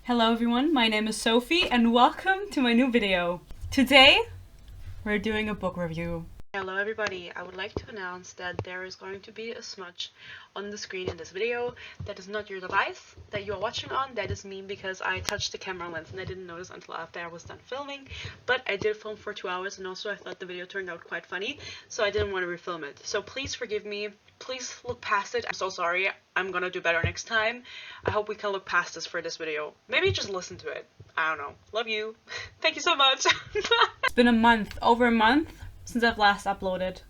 Hello everyone, my name is Sophie and welcome to my new video. Today, we're doing a book review. Hello everybody, I would like to announce that there is going to be a smudge on the screen in this video. That is not your device that you are watching on, that is me because I touched the camera lens and I didn't notice until after I was done filming. But I did film for 2 hours and also I thought the video turned out quite funny, so I didn't want to refilm it. So please forgive me, please look past it. I'm so sorry, I'm gonna do better next time. I hope we can look past this for this video. Maybe just listen to it. I don't know. Love you. Thank you so much. It's been a month, over a month, since I've last uploaded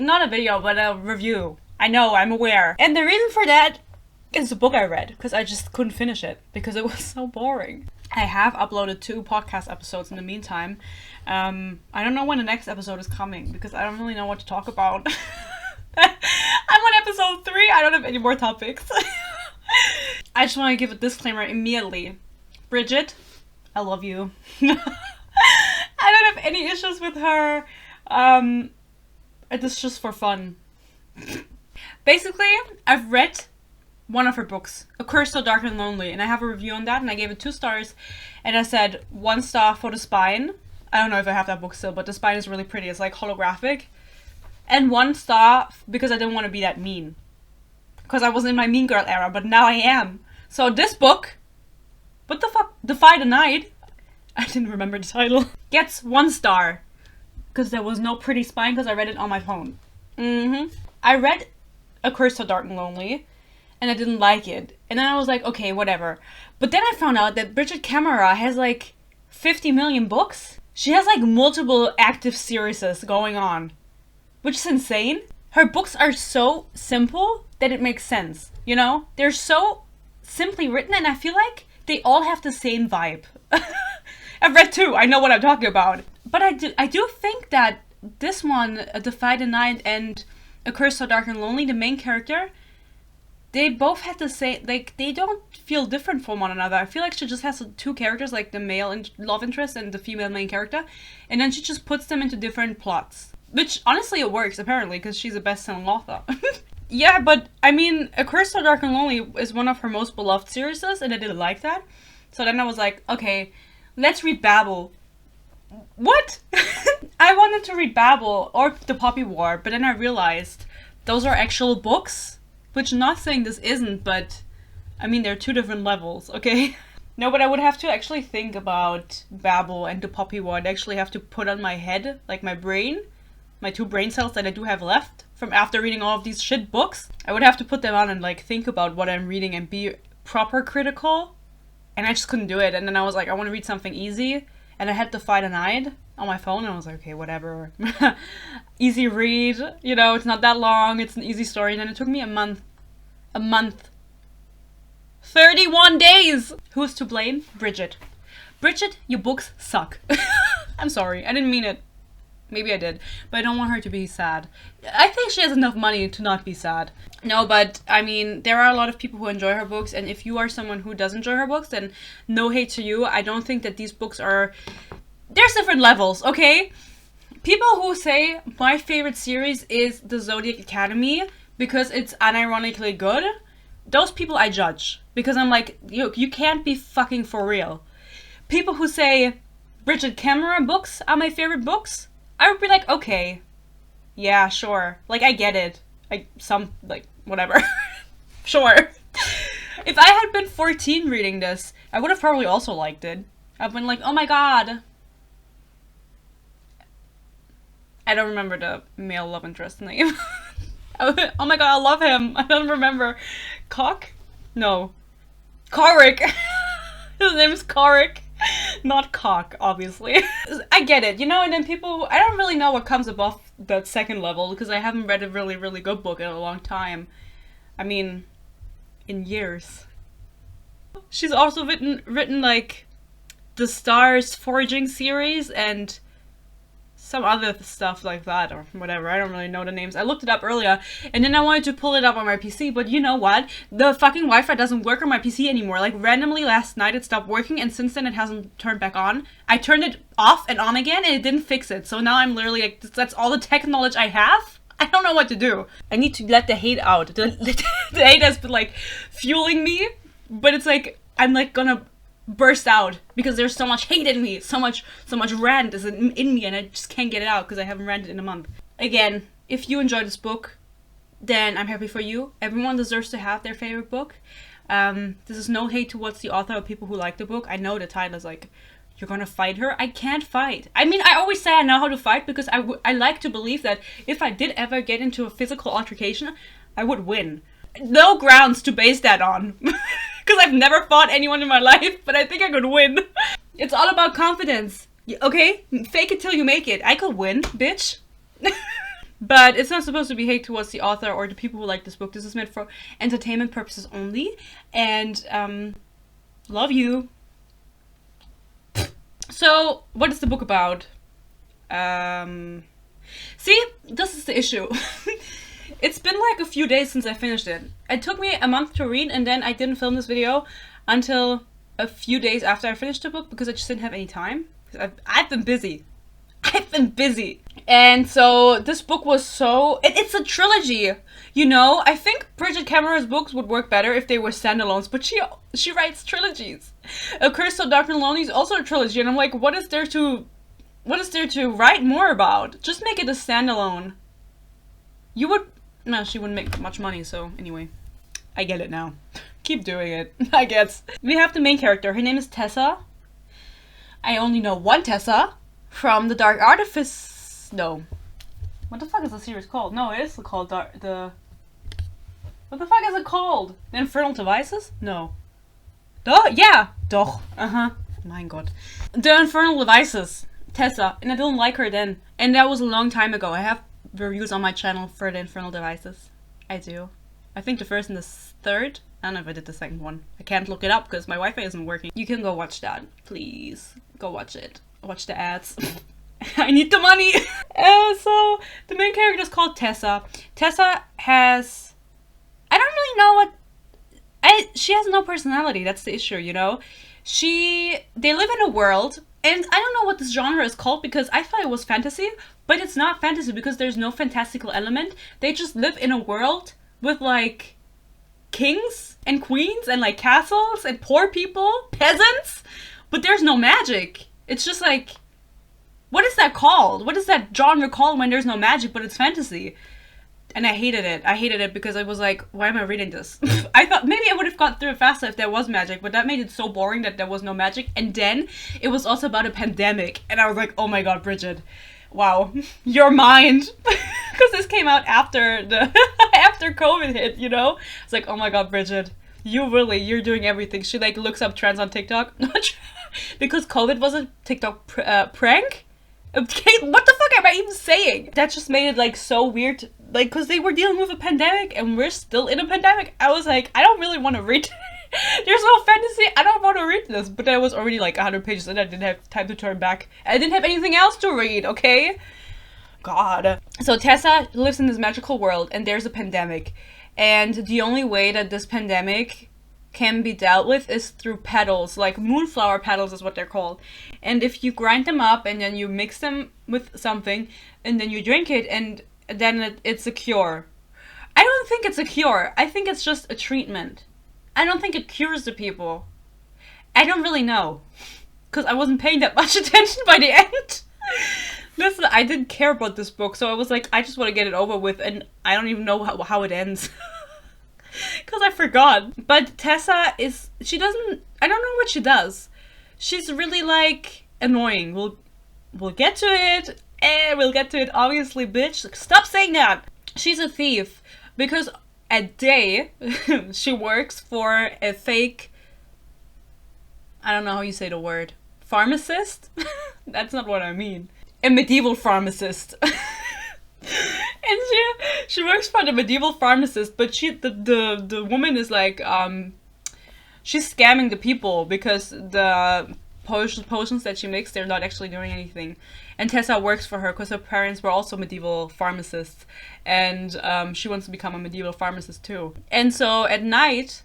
not a video, but a review. I know, I'm aware. And the reason for that is the book I read, because I just couldn't finish it, because it was so boring. I have uploaded 2 podcast episodes in the meantime. I don't know when the next episode is coming, because I don't really know what to talk about. I'm on episode 3, I don't have any more topics. I just want to give a disclaimer immediately. Bridget, I love you. I don't have any issues with her. It's just for fun. Basically, I've read one of her books, A Curse So Dark and Lonely, and I have a review on that, and I gave it 2 stars, and I said 1 star for the spine. I don't know if I have that book still, but the spine is really pretty. It's like holographic. And 1 star because I didn't want to be that mean. Because I was in my mean girl era, but now I am. So this book, what the fuck, Defy the Night, I didn't remember the title, gets 1 star. Because there was no pretty spine because I read it on my phone. I read A Curse So Dark and Lonely, and I didn't like it. And then I was like, okay, whatever. But then I found out that Bridget Kemmerer has like 50 million books. She has like multiple active series going on, which is insane. Her books are so simple that it makes sense, you know? They're so simply written and I feel like they all have the same vibe. I've read 2, I know what I'm talking about. But I do think that this one, Defy the Night and A Curse So Dark and Lonely, the main character, they both have the same, like, they don't feel different from one another. I feel like she just has 2 characters, like the male love interest and the female main character, and then she just puts them into different plots. Which, honestly, it works, apparently, because she's a best-selling author. Yeah, but, I mean, A Curse So Dark and Lonely is one of her most beloved series, and I didn't like that. So then I was like, okay, let's read Babel. What? I wanted to read Babel or The Poppy War, but then I realized those are actual books, which not saying this isn't, but I mean, they're 2 different levels, okay? No, but I would have to actually think about Babel and The Poppy War. I'd actually have to put on my head, like my brain, my 2 brain cells that I do have left from after reading all of these shit books. I would have to put them on and like think about what I'm reading and be proper critical, and I just couldn't do it. And then I was like, I want to read something easy. And I had Defy the Night on my phone, and I was like, okay, whatever. Easy read, you know, it's not that long, it's an easy story. And then it took me a month. 31 days! Who's to blame? Bridget. Bridget, your books suck. I'm sorry, I didn't mean it. Maybe I did, but I don't want her to be sad. I think she has enough money to not be sad. No, but, I mean, there are a lot of people who enjoy her books, and if you are someone who does enjoy her books, then no hate to you. I don't think that these books are... There's different levels, okay? People who say, my favorite series is The Zodiac Academy, because it's unironically good, those people I judge. Because I'm like, you can't be fucking for real. People who say, Bridget Kemmerer books are my favorite books, I would be like, okay, yeah, sure. Like, I get it. Whatever. Sure. If I had been 14 reading this, I would have probably also liked it. I've been like, oh my god. I don't remember the male love interest name. Oh my god, I love him. I don't remember. Cock? No. Korik. His name is Korik. Not cock, obviously. I get it, you know, and then people, I don't really know what comes above that second level, because I haven't read a really, really good book in a long time. I mean, in years. She's also written like, the Stars Foraging series, and some other stuff like that, or whatever. I don't really know the names. I looked it up earlier, and then I wanted to pull it up on my PC, but you know what? The fucking Wi-Fi doesn't work on my PC anymore. Like, randomly last night it stopped working, and since then it hasn't turned back on. I turned it off and on again, and it didn't fix it. So now I'm literally like, that's all the tech knowledge I have? I don't know what to do. I need to let the hate out. The hate has been, like, fueling me, but it's like, I'm, like, gonna burst out because there's so much hate in me, so much rant is in me, and I just can't get it out because I haven't ranted in a month. Again, if you enjoyed this book, then I'm happy for you. Everyone deserves to have their favorite book. This is no hate towards the author or people who like the book. I know the title is like, you're gonna fight her? I can't fight. I mean, I always say I know how to fight because I like to believe that if I did ever get into a physical altercation, I would win. No grounds to base that on. Because I've never fought anyone in my life, but I think I could win. It's all about confidence. Okay? Fake it till you make it. I could win, bitch. But it's not supposed to be hate towards the author or the people who like this book. This is meant for entertainment purposes only. And, love you. So, what is the book about? See, this is the issue. It's been like a few days since I finished it. It took me a month to read, and then I didn't film this video until a few days after I finished the book because I just didn't have any time. I've been busy. And so this book was so... It's a trilogy, you know? I think Bridget Kemmerer's books would work better if they were standalones, but she writes trilogies. A Curse So Dark and Lonely is also a trilogy, and I'm like, what is there to write more about? Just make it a standalone. You would... No, she wouldn't make much money, so anyway. I get it now. Keep doing it, I guess. We have the main character. Her name is Tessa. I only know one Tessa from The Dark Artifice. No. What the fuck is the series called? No, it is called What the fuck is it called? The Infernal Devices? No. Yeah. Doch. My god. The Infernal Devices. Tessa. And I didn't like her then. And that was a long time ago. I have reviews on my channel for The Infernal Devices. I do. I think the first and the third. I don't know if I did the second one. I can't look it up because my Wi-Fi isn't working. You can go watch that. Please. Go watch it. Watch the ads. I need the money! So, the main character is called Tessa. Tessa has... I don't really know what... She has no personality. That's the issue, you know? They live in a world... And I don't know what this genre is called because I thought it was fantasy, but it's not fantasy because there's no fantastical element. They just live in a world with like kings and queens and like castles and poor people, peasants, but there's no magic. It's just like, what is that called? What is that genre called when there's no magic but it's fantasy? And I hated it. I hated it because I was like, why am I reading this? I thought maybe I would have got through it faster if there was magic, but that made it so boring that there was no magic. And then it was also about a pandemic. And I was like, oh my god, Bridget. Wow. Your mind. Because this came out after after COVID hit, you know? It's like, oh my god, Bridget. You're doing everything. She like looks up trends on TikTok. Because COVID was a TikTok prank? Okay, what the fuck am I even saying? That just made it like so weird, like because they were dealing with a pandemic and we're still in a pandemic. I was like, I don't really want to read. There's no fantasy. I don't want to read this. But I was already like 100 pages and I didn't have time to turn back. I didn't have anything else to read, okay? God. So Tessa lives in this magical world and there's a pandemic. And the only way that this pandemic can be dealt with is through petals, like moonflower petals is what they're called. And if you grind them up and then you mix them with something and then you drink it and then it's a cure. I don't think it's a cure. I think it's just a treatment. I don't think it cures the people. I don't really know. Because I wasn't paying that much attention by the end. Listen, I didn't care about this book, so I was like, I just want to get it over with, and I don't even know how it ends. Because I forgot. But Tessa is... She doesn't... I don't know what she does. She's really, like, annoying. We'll get to it. We'll get to it, obviously, bitch. Stop saying that! She's a thief. Because a day, she works for a fake... I don't know how you say the word. Pharmacist? That's not what I mean. A medieval pharmacist. And she works for the medieval pharmacist, but the woman is like, she's scamming the people because the potions that she makes, they're not actually doing anything. And Tessa works for her because her parents were also medieval pharmacists, and she wants to become a medieval pharmacist too. And so at night,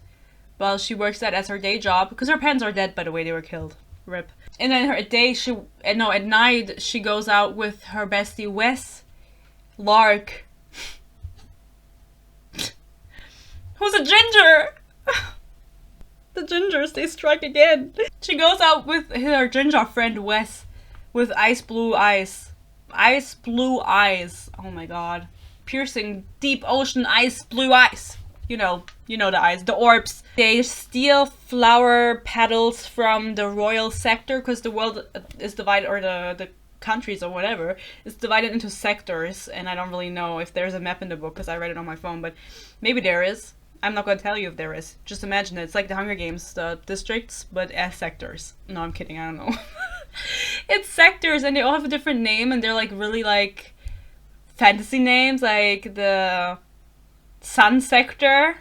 well, she works that as her day job because her parents are dead, by the way, they were killed. Rip. And then at night she goes out with her bestie Wes Lark, who's a ginger. The gingers, they strike again. She goes out with her ginger friend Wes with ice blue eyes. Ice blue eyes. Oh my god. Piercing deep ocean ice blue eyes. You know the eyes, the orbs. They steal flower petals from the royal sector because the world is divided, or the countries or whatever is divided into sectors, and I don't really know if there's a map in the book because I read it on my phone, but maybe there is. I'm not going to tell you if there is. Just imagine it. It's like the Hunger Games, the districts, but as sectors. No, I'm kidding. I don't know. It's sectors, and they all have a different name, and they're like really like fantasy names, like the Sun Sector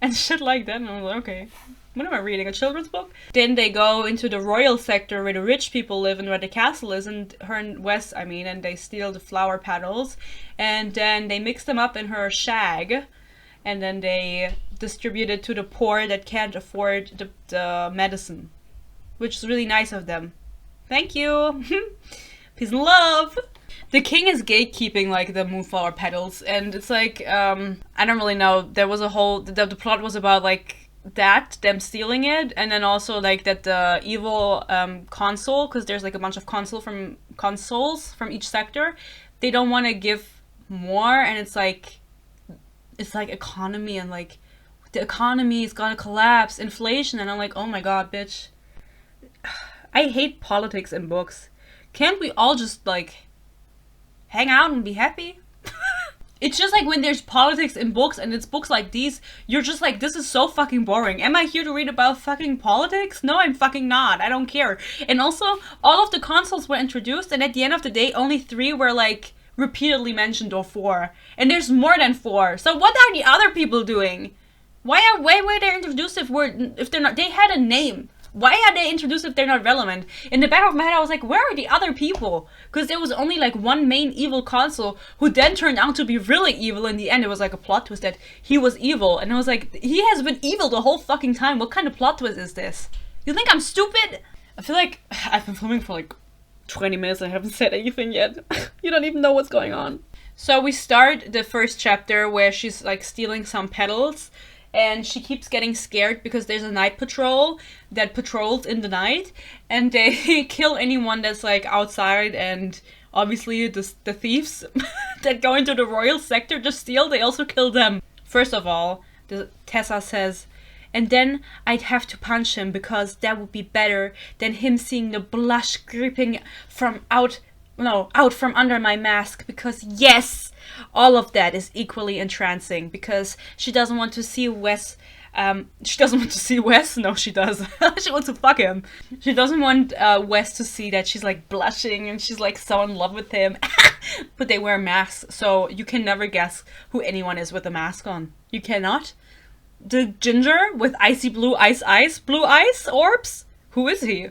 and shit like that. And I was like, okay, what am I reading? A children's book? Then they go into the royal sector where the rich people live and where the castle is, and her and Wes, and they steal the flower petals, and then they mix them up in her shag, and then they distribute it to the poor that can't afford the medicine, which is really nice of them. Thank you. Peace and love. The king is gatekeeping like the moonflower petals, and it's like I don't really know. There was a whole the plot was about like that, them stealing it, and then also like that the evil consul, because there's like a bunch of consuls from each sector, they don't want to give more, and it's like economy, and like the economy is gonna collapse, inflation, and I'm like, oh my god, bitch. I hate politics in books. Can't we all just like hang out and be happy? It's just like when there's politics in books, and it's books like these, you're just like, this is so fucking boring. Am I here to read about fucking politics? No, I'm fucking not. I don't care. And also, all of the consuls were introduced, and at the end of the day, only 3 were like repeatedly mentioned, or 4. And there's more than 4. So what are the other people doing? Why were they introduced if they're not? They had a name. Why are they introduced if they're not relevant? In the back of my head, I was like, where are the other people? Because there was only like one main evil consul who then turned out to be really evil in the end. It was like a plot twist that he was evil. And I was like, he has been evil the whole fucking time. What kind of plot twist is this? You think I'm stupid? I feel like I've been filming for like 20 minutes and I haven't said anything yet. You don't even know what's going on. So we start the first chapter where she's like stealing some petals. And she keeps getting scared because there's a night patrol that patrols in the night, and they kill anyone that's like outside, and obviously the thieves that go into the royal sector to steal, they also kill them. First of all, Tessa says, and then I'd have to punch him because that would be better than him seeing the blush creeping out from under my mask, because yes, all of that is equally entrancing, because she doesn't want to see Wes. She doesn't want to see Wes. No, she does. She wants to fuck him. She doesn't want Wes to see that she's like blushing and she's like so in love with him. But they wear masks, so you can never guess who anyone is with a mask on. You cannot. The ginger with icy blue blue eyes orbs. Who is he?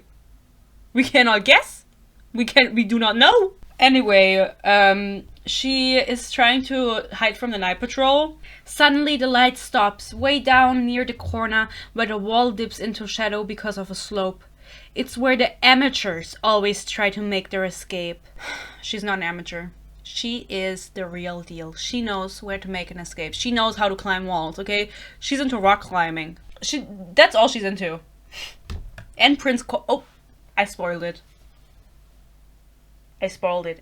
We cannot guess. We do not know. Anyway, she is trying to hide from the night patrol. Suddenly the light stops way down near the corner where the wall dips into shadow because of a slope. It's where the amateurs always try to make their escape. She's not an amateur. She is the real deal. She knows where to make an escape. She knows how to climb walls, okay? She's into rock climbing. That's all she's into. And oh, I spoiled it.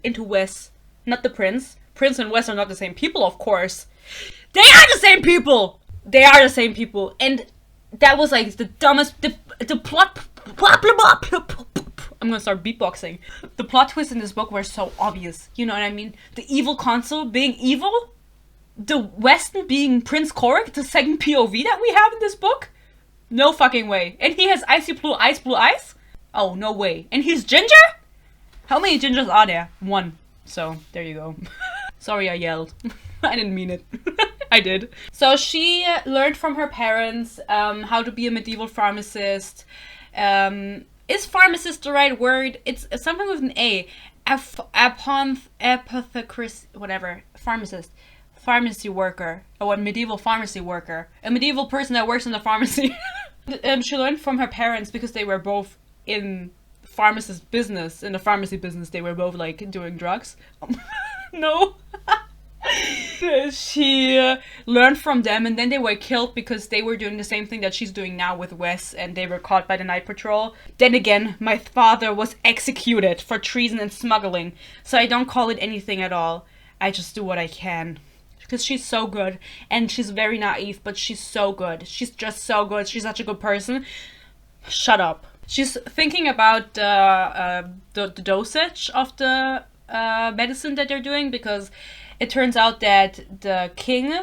Into Wes. Not the prince. Prince and Wes are not the same people, of course. They are the same people! And that was like the dumbest... The plot... I'm gonna start beatboxing. The plot twists in this book were so obvious. You know what I mean? The evil consul being evil? The Weston being Prince Korik, the second POV that we have in this book? No fucking way. And he has icy blue eyes? Oh, no way. And he's ginger? How many gingers are there? 1. So, there you go. Sorry I yelled. I didn't mean it. I did. So she learned from her parents how to be a medieval pharmacist. Is pharmacist the right word? It's something with an A. Apothecary, whatever. Pharmacist. Pharmacy worker. Oh, a medieval pharmacy worker. A medieval person that works in the pharmacy. She learned from her parents because they were both in pharmacist business. In the pharmacy business, they were both like doing drugs. No. She learned from them, and then they were killed because they were doing the same thing that she's doing now with Wes, and they were caught by the night patrol. Then again, my father was executed for treason and smuggling, so I don't call it anything at all. I just do what I can. Because she's so good, and she's very naive, but she's so good. She's just so good. She's such a good person. Shut up. She's thinking about the dosage of the medicine that they're doing, because it turns out that the king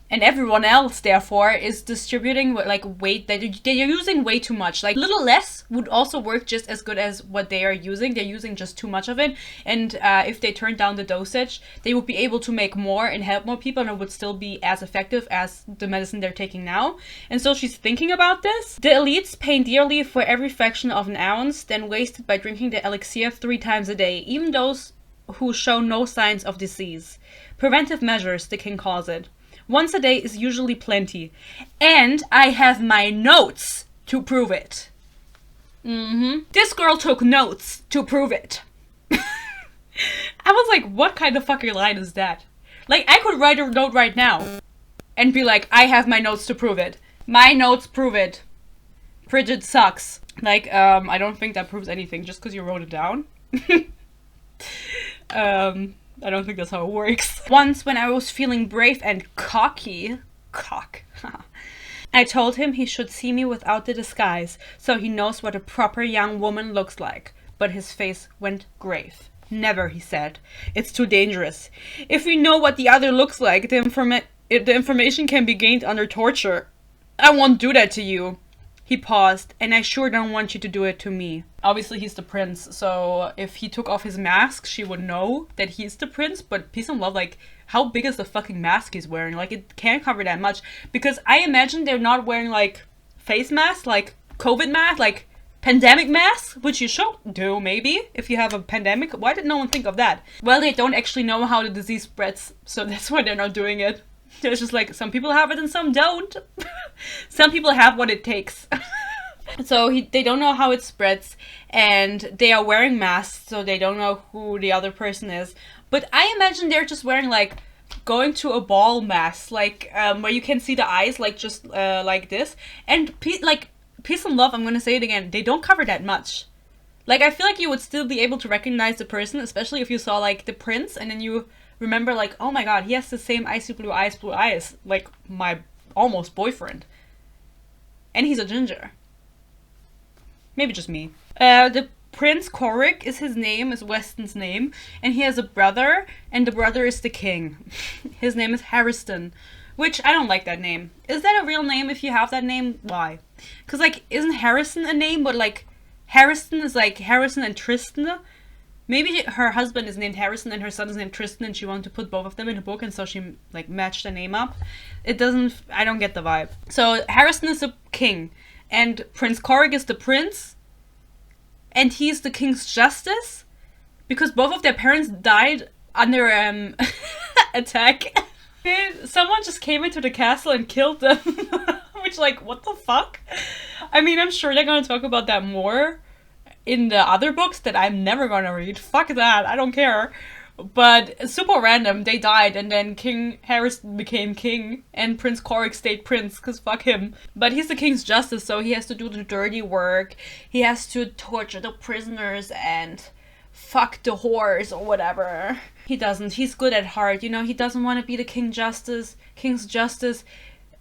and everyone else, therefore, is distributing like they're using way too much. Like, little less would also work just as good as what they are using. They're using just too much of it, and if they turn down the dosage, they would be able to make more and help more people, and it would still be as effective as the medicine they're taking now. And so she's thinking about this. The elites pay dearly for every fraction of an ounce, then wasted by drinking the elixir 3 times a day, even those who show no signs of disease. Preventive measures, the king calls it. Once a day is usually plenty. And I have my notes to prove it. This girl took notes to prove it. I was like, what kind of fucking line is that? Like, I could write a note right now and be like, I have my notes to prove it. My notes prove it. Brigid sucks. Like, I don't think that proves anything just because you wrote it down. I don't think that's how it works. Once, when I was feeling brave and cocky, I told him he should see me without the disguise, so he knows what a proper young woman looks like. But his face went grave. Never, he said. It's too dangerous. If we know what the other looks like, the information can be gained under torture. I won't do that to you. He paused, and I sure don't want you to do it to me. Obviously, he's the prince, so if he took off his mask, she would know that he's the prince, but peace and love, like, how big is the fucking mask he's wearing? Like, it can't cover that much, because I imagine they're not wearing, like, face masks, like, COVID masks, like, pandemic masks, which you should do, maybe, if you have a pandemic. Why did no one think of that? Well, they don't actually know how the disease spreads, so that's why they're not doing it. It's just like, some people have it and some don't. Some people have what it takes. So they don't know how it spreads, and they are wearing masks, so they don't know who the other person is. But I imagine they're just wearing, like, going to a ball mask, like, where you can see the eyes, like, just, like this. And, peace and love, I'm gonna say it again, they don't cover that much. Like, I feel like you would still be able to recognize the person, especially if you saw, like, the prince, and then you remember, like, oh my god, he has the same icy blue eyes, like my almost boyfriend. And he's a ginger. Maybe just me. The Prince Korik is his name, is Weston's name, and he has a brother, and the brother is the king. His name is Harriston, which I don't like that name. Is that a real name? If you have that name, why? Because, like, isn't Harrison a name, but, like, Harriston is like Harrison and Tristan? Maybe her husband is named Harrison and her son is named Tristan, and she wanted to put both of them in a book, and so she, like, matched the name up. I don't get the vibe. So Harrison is the king, and Prince Korik is the prince, and he's the king's justice, because both of their parents died under attack. Someone just came into the castle and killed them. Which, like, what the fuck? I mean, I'm sure they're gonna talk about that more in the other books that I'm never gonna read. Fuck that, I don't care. But super random, they died, and then King Harrison became king, and Prince Korik stayed prince, cause fuck him. But he's the king's justice, so he has to do the dirty work. He has to torture the prisoners and fuck the whores or whatever. He doesn't. He's good at heart, you know. He doesn't want to be the king's justice,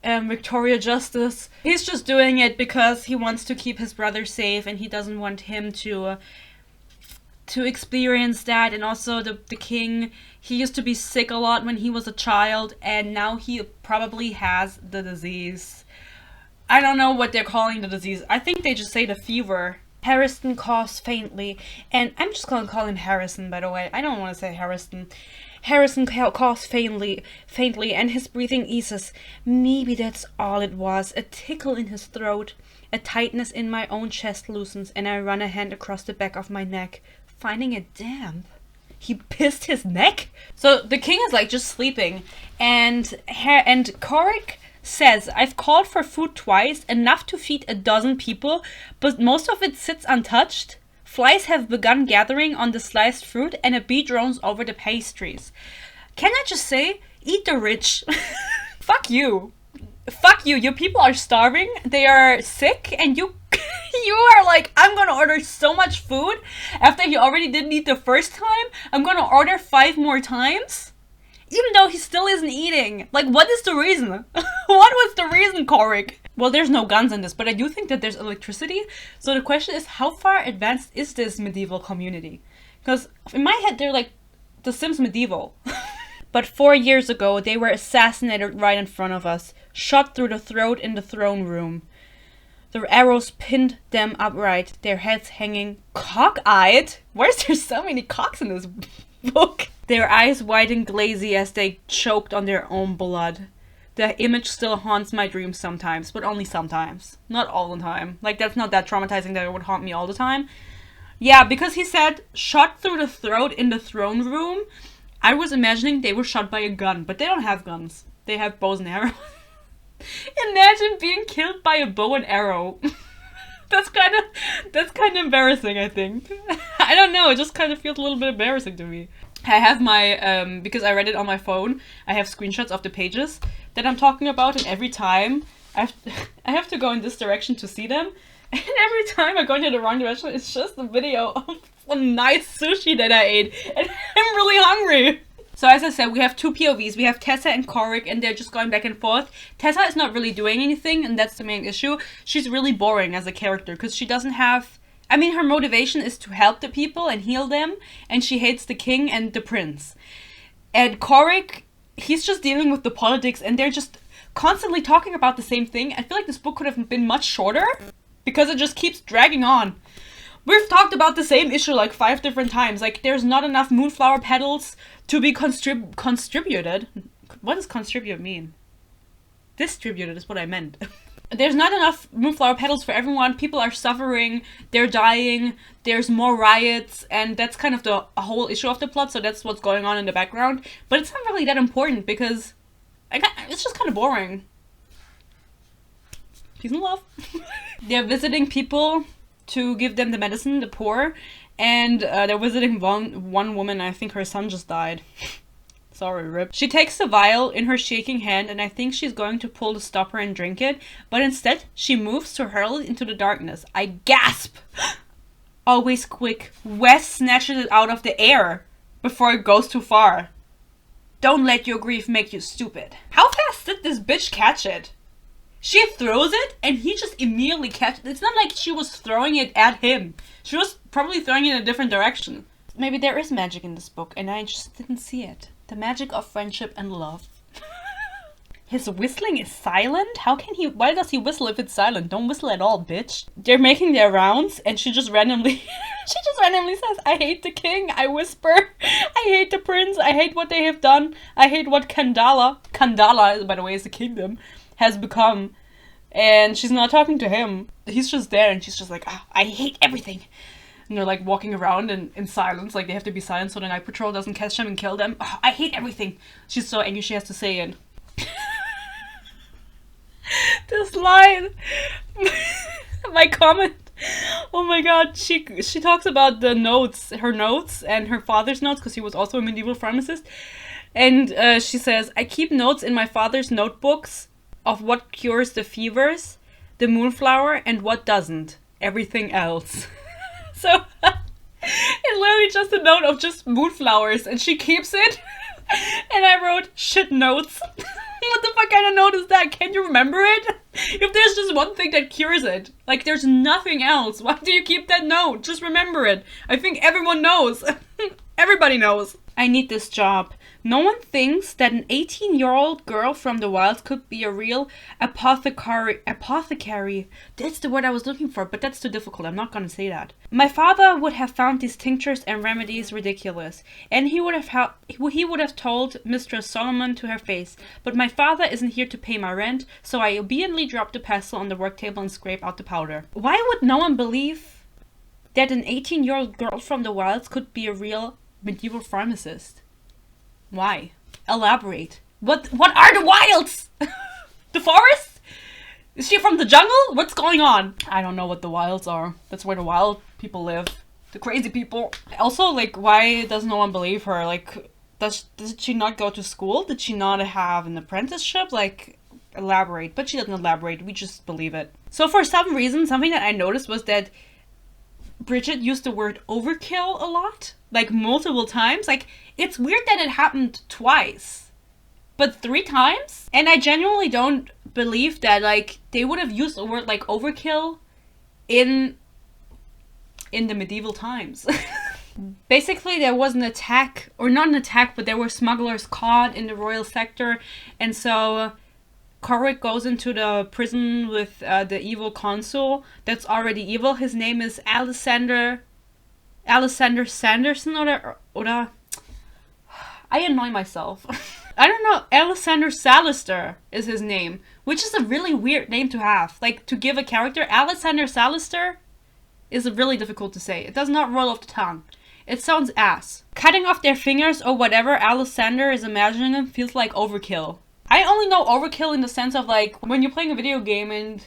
Victoria Justice. He's just doing it because he wants to keep his brother safe, and he doesn't want him to experience that. And also the king, he used to be sick a lot when he was a child, and now he probably has the disease. I don't know what they're calling the disease. I think they just say the fever. Harrison coughs faintly, and I'm just gonna call him Harrison, by the way. I don't want to say Harrison. Harrison coughs faintly, and his breathing eases. Maybe that's all it was. A tickle in his throat. A tightness in my own chest loosens, and I run a hand across the back of my neck, finding it damp. He pissed his neck? So the king is, like, just sleeping, and Korik says, I've called for food twice, enough to feed 12 people, but most of it sits untouched. Flies have begun gathering on the sliced fruit, and a bee drones over the pastries. Can I just say, eat the rich. Fuck you. Fuck you. Your people are starving. They are sick, and you you are like, I'm gonna order so much food after he already didn't eat the first time. I'm gonna order 5 more times, even though he still isn't eating. Like, what is the reason? What was the reason, Korik? Well, there's no guns in this, but I do think that there's electricity. So the question is, how far advanced is this medieval community? Because in my head, they're like The Sims medieval. But 4 years ago, they were assassinated right in front of us, shot through the throat in the throne room. The arrows pinned them upright, their heads hanging cock-eyed. Why is there so many cocks in this book? Their eyes wide and glazy as they choked on their own blood. The image still haunts my dreams sometimes, but only sometimes. Not all the time. Like, that's not that traumatizing that it would haunt me all the time. Yeah, because he said, shot through the throat in the throne room, I was imagining they were shot by a gun, but they don't have guns. They have bows and arrows. Imagine being killed by a bow and arrow. That's kind of embarrassing, I think. I don't know, it just kind of feels a little bit embarrassing to me. I have my, because I read it on my phone, I have screenshots of the pages that I'm talking about, and every time I have to go in this direction to see them, and every time I go into the wrong direction, it's just a video of some nice sushi that I ate, and I'm really hungry. So as I said, we have 2 POVs. We have Tessa and Korik, and they're just going back and forth. Tessa is not really doing anything, and that's the main issue. She's really boring as a character, because she doesn't have... I mean, her motivation is to help the people and heal them, and she hates the king and the prince. And Korik, he's just dealing with the politics, and they're just constantly talking about the same thing. I feel like this book could have been much shorter, because it just keeps dragging on. We've talked about the same issue like 5 different times. Like, there's not enough moonflower petals to be contributed. What does contribute mean? Distributed is what I meant. There's not enough moonflower petals for everyone. People are suffering. They're dying. There's more riots. And that's kind of the whole issue of the plot. So that's what's going on in the background. But it's not really that important because it's just kind of boring. Peace and love. They're visiting people to give them the medicine, the poor, and they're visiting one woman. I think her son just died. Sorry, rip. She takes the vial in her shaking hand, and I think she's going to pull the stopper and drink it, but instead she moves to hurl it into the darkness. I gasp! Always quick. Wes snatches it out of the air before it goes too far. Don't let your grief make you stupid. How fast did this bitch catch it? She throws it, and he just immediately catches it. It's not like she was throwing it at him. She was probably throwing it in a different direction. Maybe there is magic in this book, and I just didn't see it. The magic of friendship and love. His whistling is silent? How can he... Why does he whistle if it's silent? Don't whistle at all, bitch. They're making their rounds, and she just randomly... says, I hate the king. I whisper. I hate the prince. I hate what they have done. I hate what Kandala, by the way, is the kingdom, has become. And she's not talking to him. He's just there, and she's just like, I hate everything. And they're like walking around in silence, like they have to be silent so the night patrol doesn't catch them and kill them. I hate everything. She's so angry she has to say it. This line. My comment. Oh my god, she talks about the notes, her notes and her father's notes, because he was also a medieval pharmacist. And she says, I keep notes in my father's notebooks of what cures the fevers, the moonflower, and what doesn't. Everything else. So, it's literally just a note of just moonflowers, and she keeps it. And I wrote, shit notes. What the fuck kind of note is that? Can you remember it? If there's just one thing that cures it, like there's nothing else, why do you keep that note? Just remember it. I think everyone knows. Everybody knows. I need this job. No one thinks that an 18-year-old girl from the wilds could be a real apothecary. That's the word I was looking for, but that's too difficult. I'm not gonna say that. My father would have found these tinctures and remedies ridiculous, and he would have told Mistress Solomon to her face. But my father isn't here to pay my rent, so I obediently drop the pestle on the work table and scrape out the powder. Why would no one believe that an 18-year-old girl from the wilds could be a real medieval pharmacist? Why? Elaborate. What are the wilds? The forest? Is she from the jungle? What's going on? I don't know what the wilds are. That's where the wild people live. The crazy people. Also, like, why does no one believe her? Like, Did she not go to school? Did she not have an apprenticeship? Like, elaborate. But she doesn't elaborate. We just believe it. So for some reason, something that I noticed was that Bridget used the word overkill a lot. Like, multiple times. Like, it's weird that it happened twice. But 3 times? And I genuinely don't believe that, like, they would have used the word, like, overkill in the medieval times. Basically, there was an attack, or not an attack, but there were smugglers caught in the royal sector, and so Corrick goes into the prison with the evil consul that's already evil. His name is Alexander Sanderson, oder I annoy myself. I don't know, Alexander Salister is his name, which is a really weird name to have. Like, to give a character, Alexander Salister is really difficult to say. It does not roll off the tongue. It sounds ass. Cutting off their fingers or whatever Alexander is imagining them feels like overkill. I only know overkill in the sense of, like, when you're playing a video game and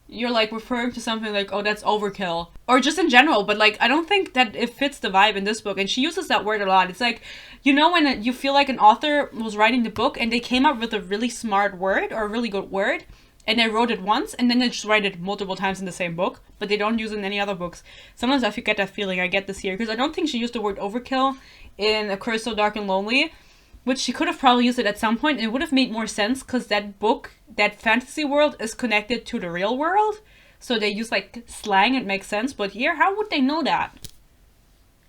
you're, like, referring to something like, oh, that's overkill. Or just in general, but, like, I don't think that it fits the vibe in this book. And she uses that word a lot. It's like, you know, when you feel like an author was writing the book and they came up with a really smart word or a really good word, and they wrote it once, and then they just write it multiple times in the same book, but they don't use it in any other books. Sometimes I get that feeling. I get this here, because I don't think she used the word overkill in A Curse So Dark and Lonely, which she could have probably used it at some point, and it would have made more sense, because that book, that fantasy world, is connected to the real world, so they use, like, slang, it makes sense, but here, how would they know that?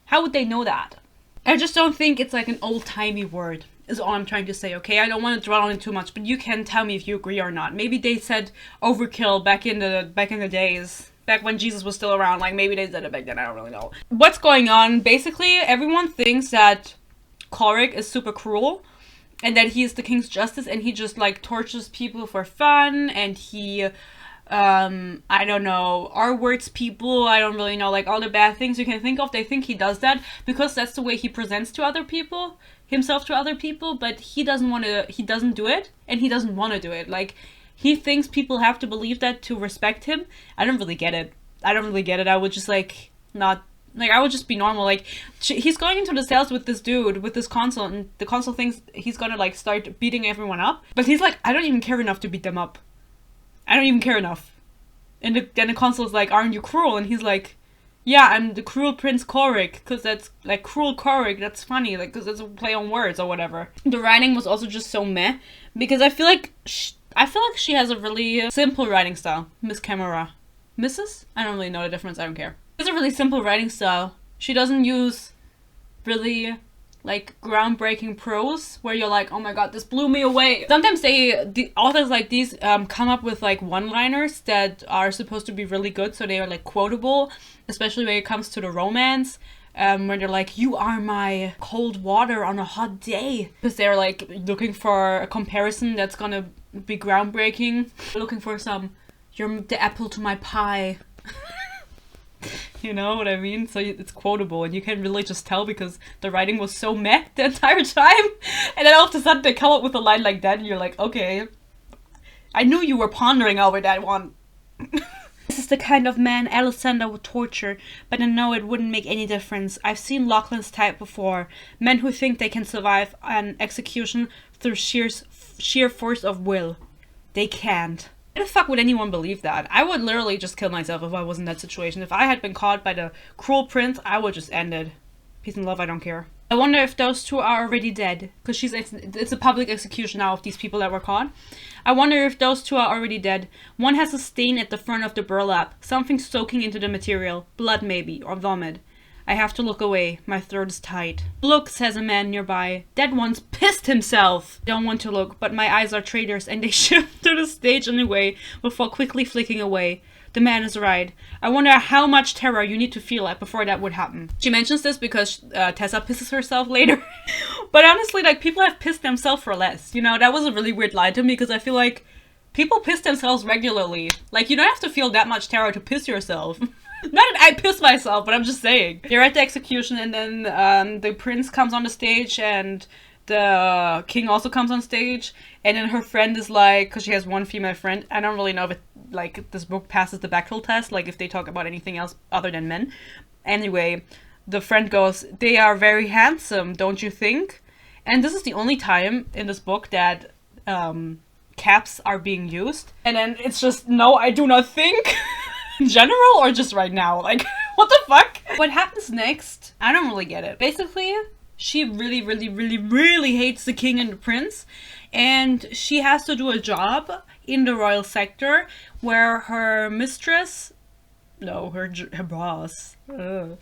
How would they know that? I just don't think it's, like, an old-timey word. Is all I'm trying to say, okay? I don't want to dwell on it too much, but you can tell me if you agree or not. Maybe they said overkill back in the days, back when Jesus was still around. Like, maybe they said it back then, I don't really know. What's going on? Basically, everyone thinks that Corrick is super cruel, and that he is the king's justice, and he just, like, tortures people for fun, and he, I don't know, R-words people, I don't really know, like, all the bad things you can think of. They think he does that because that's the way he presents to other people. Himself to other people, but he doesn't do it, and he doesn't want to do it. Like, he thinks people have to believe that to respect him. I don't really get it. I would just, like, not, like, I would just be normal. Like, he's going into the cells with this dude, with this consul, and the consul thinks he's gonna, like, start beating everyone up, but he's like, I don't even care enough to beat them up. I don't even care enough. And then the consul's like, aren't you cruel? And he's like, yeah, I'm the cruel Prince Corrick, because that's, like, cruel Corrick, that's funny, like, because it's a play on words or whatever. The writing was also just so meh, because I feel like she has a really simple writing style, Miss Kemmerer. Mrs.? I don't really know the difference, I don't care. She has a really simple writing style. She doesn't use really, like, groundbreaking prose, where you're like, oh my god, this blew me away. Sometimes the authors like these come up with, like, one-liners that are supposed to be really good, so they are, like, quotable, especially when it comes to the romance, when they're like, you are my cold water on a hot day, because they're, like, looking for a comparison that's gonna be groundbreaking, looking for some, you're the apple to my pie. You know what I mean? So it's quotable, and you can really just tell because the writing was so meh the entire time, and then all of a sudden they come up with a line like that, and you're like, okay, I knew you were pondering over that one. This is the kind of man Alexander would torture, but I know it wouldn't make any difference. I've seen Laughlin's type before. Men who think they can survive an execution through sheer force of will. They can't. Why the fuck would anyone believe that? I would literally just kill myself if I was in that situation. If I had been caught by the cruel prince, I would just end it. Peace and love, I don't care. I wonder if those two are already dead. Because it's a public execution now of these people that were caught. I wonder if those two are already dead. One has a stain at the front of the burlap. Something soaking into the material. Blood maybe, or vomit. I have to look away. My throat is tight. Look, says a man nearby. That one's pissed himself. I don't want to look, but my eyes are traitors and they shift to the stage anyway before quickly flicking away. The man is right. I wonder how much terror you need to feel like before that would happen. She mentions this because Tessa pisses herself later. But honestly, like, people have pissed themselves for less. You know, that was a really weird line to me because I feel like people piss themselves regularly. Like, you don't have to feel that much terror to piss yourself. Not that I piss myself, but I'm just saying. They're at the execution, and then the prince comes on the stage, and the king also comes on stage, and then her friend is like, because she has one female friend, I don't really know if it, like, this book passes the Bechdel test, like if they talk about anything else other than men. Anyway, the friend goes, they are very handsome, don't you think? And this is the only time in this book that caps are being used. And then it's just, no, I do not think. In general, or just right now? Like, what the fuck? What happens next? I don't really get it. Basically, she really, really, really, really hates the king and the prince. And she has to do a job in the royal sector where her mistress... No, her boss. Ugh.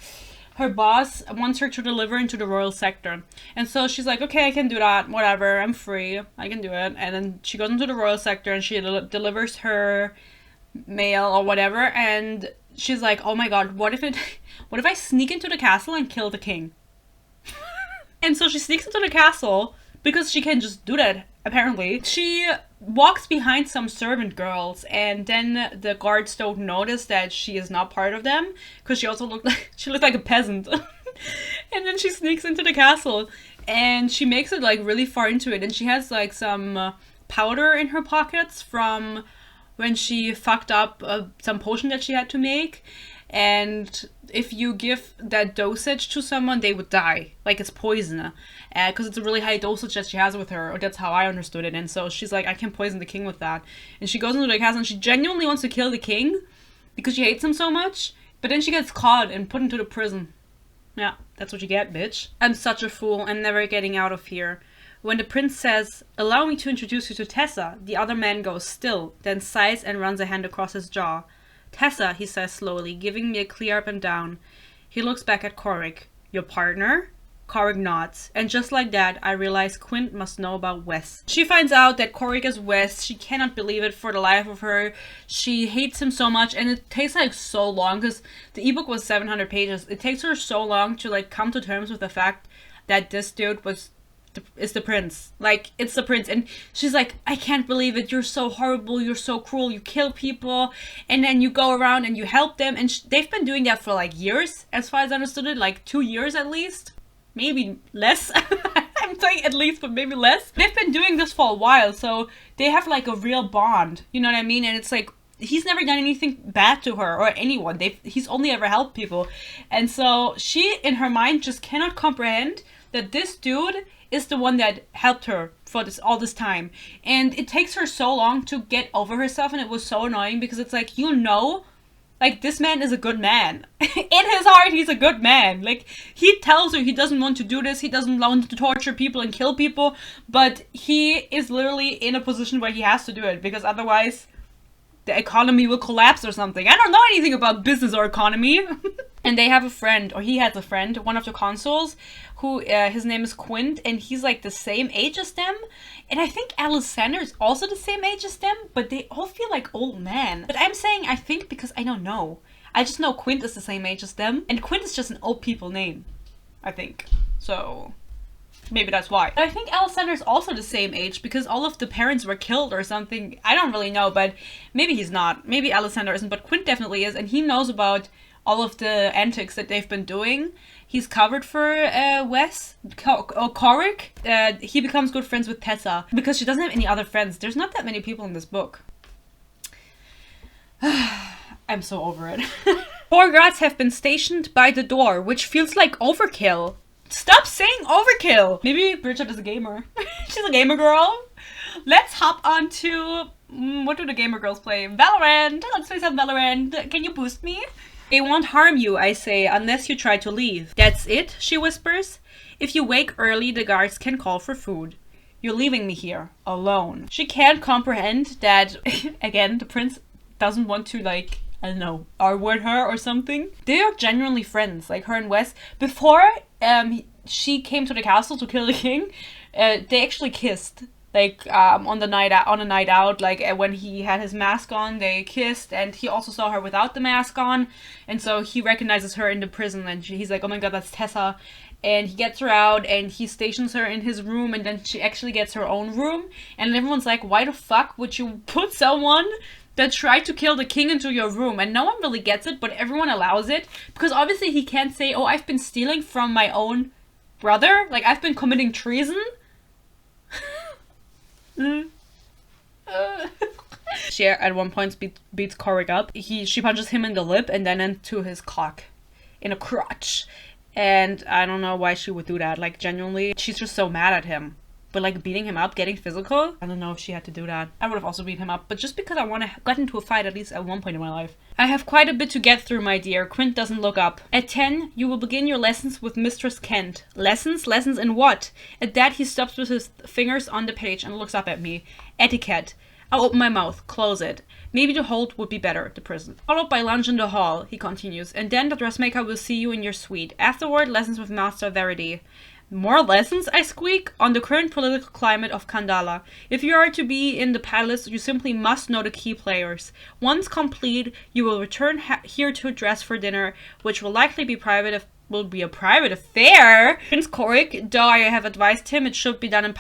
Her boss wants her to deliver into the royal sector. And so she's like, okay, I can do that. Whatever, I'm free. I can do it. And then she goes into the royal sector and she delivers her mail or whatever, and she's like, oh my god, what if I sneak into the castle and kill the king? And so she sneaks into the castle because she can just do that, apparently. She walks behind some servant girls, and then the guards don't notice that she is not part of them because she also looked like a peasant. And then she sneaks into the castle and she makes it like really far into it, and she has like some powder in her pockets from when she fucked up some potion that she had to make. And if you give that dosage to someone, they would die. Like, it's poison. Because it's a really high dosage that she has with her. Or that's how I understood it. And so she's like, I can poison the king with that. And she goes into the castle and she genuinely wants to kill the king because she hates him so much. But then she gets caught and put into the prison. Yeah, that's what you get, bitch. I'm such a fool. I'm never getting out of here. When the prince says, allow me to introduce you to Tessa, the other man goes still, then sighs and runs a hand across his jaw. Tessa, he says slowly, giving me a clear up and down. He looks back at Corrick. Your partner? Corrick nods, and just like that, I realize Quint must know about Wes. She finds out that Corrick is Wes. She cannot believe it for the life of her. She hates him so much, and it takes like so long, because the ebook was 700 pages. It takes her so long to like come to terms with the fact that this dude is the prince. Like, it's the prince. And she's like, I can't believe it. You're so horrible. You're so cruel. You kill people. And then you go around and you help them. And they've been doing that for like years, as far as I understood it. Like 2 years at least. Maybe less. I'm saying at least, but maybe less. They've been doing this for a while. So they have like a real bond. You know what I mean? And it's like, he's never done anything bad to her or anyone. He's only ever helped people. And so she, in her mind, just cannot comprehend that this dude is the one that helped her for all this time. And it takes her so long to get over herself, and it was so annoying because it's like, you know, like, this man is a good man. In his heart, he's a good man. Like, he tells her he doesn't want to do this, he doesn't want to torture people and kill people, but he is literally in a position where he has to do it because otherwise the economy will collapse or something. I don't know anything about business or economy. And they have a friend, or he has a friend, one of the consuls, who, his name is Quint, and he's like the same age as them. And I think Alexander is also the same age as them, but they all feel like old men. But I'm saying I think because I don't know. I just know Quint is the same age as them, and Quint is just an old people name, I think. So maybe that's why. But I think Alexander is also the same age because all of the parents were killed or something. I don't really know, but maybe he's not. Maybe Alexander isn't, but Quint definitely is, and he knows about all of the antics that they've been doing. He's covered for Wes, Corrick. He becomes good friends with Tessa because she doesn't have any other friends. There's not that many people in this book. I'm so over it. 4 guards have been stationed by the door, which feels like overkill. Stop saying overkill! Maybe Bridget is a gamer. She's a gamer girl. Let's hop on to... what do the gamer girls play? Valorant! Let's play some Valorant. Can you boost me? They won't harm you, I say, unless you try to leave. That's it, she whispers. If you wake early, the guards can call for food. You're leaving me here, alone. She can't comprehend that, again, the prince doesn't want to, like, I don't know, R-word her or something. They are genuinely friends, like her and Wes. Before she came to the castle to kill the king, they actually kissed. Like, on a night out, like, when he had his mask on, they kissed, and he also saw her without the mask on, and so he recognizes her in the prison, and he's like, oh my god, that's Tessa, and he gets her out, and he stations her in his room, and then she actually gets her own room, and everyone's like, why the fuck would you put someone that tried to kill the king into your room? And no one really gets it, but everyone allows it, because obviously he can't say, oh, I've been stealing from my own brother, like, I've been committing treason. She at one point beats Corrick up. She punches him in the lip and then into his cock, in a crotch. And I don't know why she would do that. Like, genuinely, she's just so mad at him. But like beating him up, getting physical, I don't know if she had to do that. I would have also beat him up, but just because I want to get into a fight at least at one point in my life. I have quite a bit to get through, my dear. Quint doesn't look up. At 10, you will begin your lessons with Mistress Kent. Lessons? Lessons in what? At that, he stops with his fingers on the page and looks up at me. Etiquette. I'll open my mouth, close it. Maybe the hold would be better, the prison. Followed by lunch in the hall, he continues, and then the dressmaker will see you in your suite. Afterward, lessons with Master Verity. More lessons, I squeak, on the current political climate of Kandala. If you are to be in the palace, you simply must know the key players. Once complete, you will return here to dress for dinner, which will likely be a private affair. Prince Korik, though I have advised him it should be done in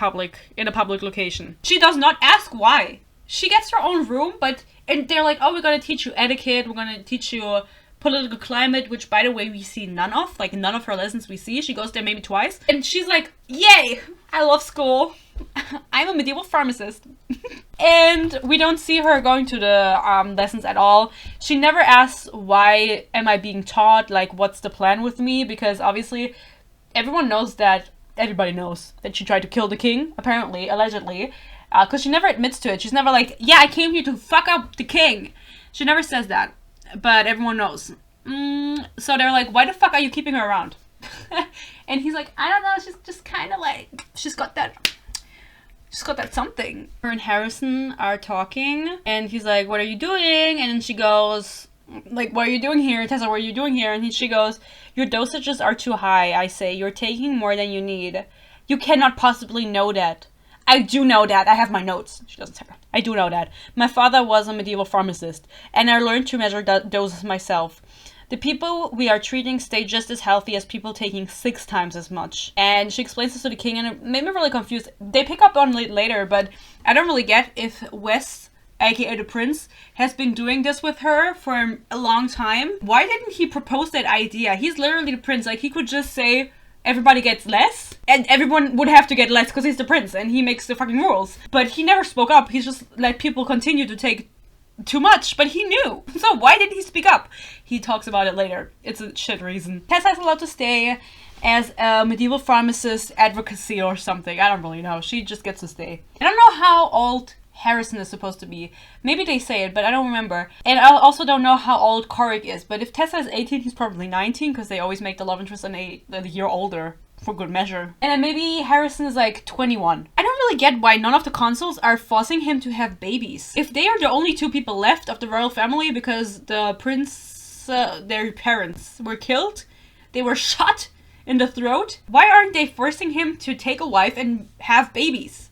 a public location. She does not ask why. She gets her own room, and they're like, oh, we're gonna teach you etiquette, we're gonna teach you political climate, which by the way we see none of. Like, none of her lessons we see. She goes there maybe twice. And she's like, yay! I love school. I'm a medieval pharmacist. And we don't see her going to the lessons at all. She never asks, why am I being taught? Like, what's the plan with me? Because obviously everybody knows that she tried to kill the king, apparently, allegedly. Because she never admits to it. She's never like, yeah, I came here to fuck up the king. She never says that. But everyone knows. So they're like, why the fuck are you keeping her around? And he's like, I don't know, she's just kind of like, she's got that something. Her and Harrison are talking, and he's like, what are you doing? And then she goes, like, what are you doing here? Tessa, what are you doing here? And she goes, your dosages are too high, I say. You're taking more than you need. You cannot possibly know that. I do know that. I have my notes. She doesn't say that. I do know that. My father was a medieval pharmacist, and I learned to measure doses myself. The people we are treating stay just as healthy as people taking 6 times as much. And she explains this to the king, and it made me really confused. They pick up on it later, but I don't really get if Wes, aka the prince, has been doing this with her for a long time. Why didn't he propose that idea? He's literally the prince. Like, he could just say, everybody gets less, and everyone would have to get less because he's the prince and he makes the fucking rules. But he never spoke up. He just let people continue to take too much, but he knew. So why didn't he speak up? He talks about it later. It's a shit reason. Tessa's allowed to stay as a medieval pharmacist advocacy or something. I don't really know. She just gets to stay. I don't know how old Harrison is supposed to be. Maybe they say it, but I don't remember. And I also don't know how old Korik is. But if Tessa is 18, he's probably 19, because they always make the love interest a year older, for good measure. And then maybe Harrison is like 21. I don't really get why none of the consuls are forcing him to have babies. If they are the only 2 people left of the royal family because the prince, their parents were killed, they were shot in the throat, why aren't they forcing him to take a wife and have babies?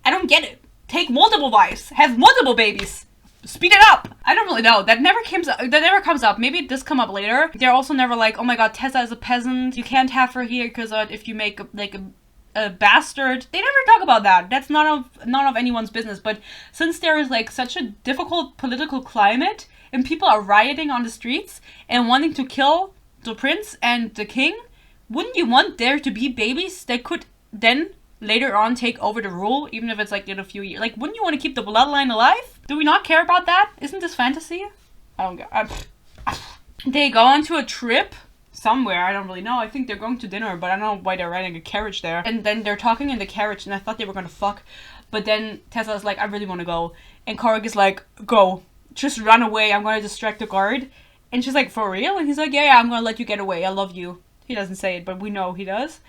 I don't get it. Take multiple wives. Have multiple babies. Speed it up. I don't really know. That never comes up. Maybe it does come up later. They're also never like, oh my god, Tessa is a peasant. You can't have her here because if you make a bastard. They never talk about that. That's none of anyone's business. But since there is like such a difficult political climate and people are rioting on the streets and wanting to kill the prince and the king, wouldn't you want there to be babies that could then later on take over the rule, even if it's like in a few years? Like, wouldn't you want to keep the bloodline alive? Do we not care about that? Isn't this fantasy? I don't get. They go on to a trip somewhere. I don't really know. I think they're going to dinner, but I don't know why they're riding a carriage there. And then they're talking in the carriage, and I thought they were gonna fuck, but then Tessa's like, I really want to go, and Korik is like, go, just run away. I'm gonna distract the guard. And she's like, for real? And he's like, yeah, I'm gonna let you get away. I love you. He doesn't say it, but we know he does.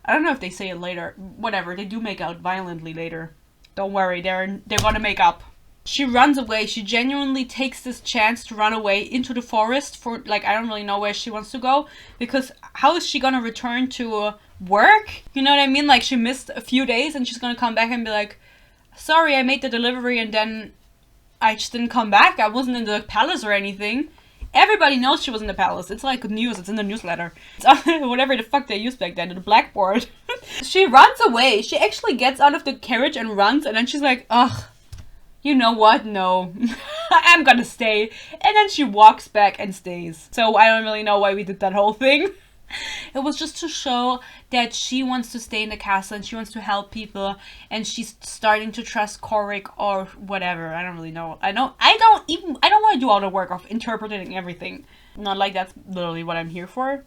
I don't know if they say it later. Whatever, they do make out violently later. Don't worry, they're gonna make up. She runs away. She genuinely takes this chance to run away into the forest for, like, I don't really know where she wants to go. Because how is she gonna return to work? You know what I mean? Like, she missed a few days and she's gonna come back and be like, sorry, I made the delivery and then I just didn't come back. I wasn't in the palace or anything. Everybody knows she was in the palace. It's like news. It's in the newsletter. It's on whatever the fuck they used back then, the blackboard. She runs away. She actually gets out of the carriage and runs, and then she's like, ugh, you know what? No, I'm gonna stay. And then she walks back and stays. So I don't really know why we did that whole thing. It was just to show that she wants to stay in the castle and she wants to help people and she's starting to trust Korik or whatever. I don't really know. I don't want to do all the work of interpreting everything. Not like that's literally what I'm here for.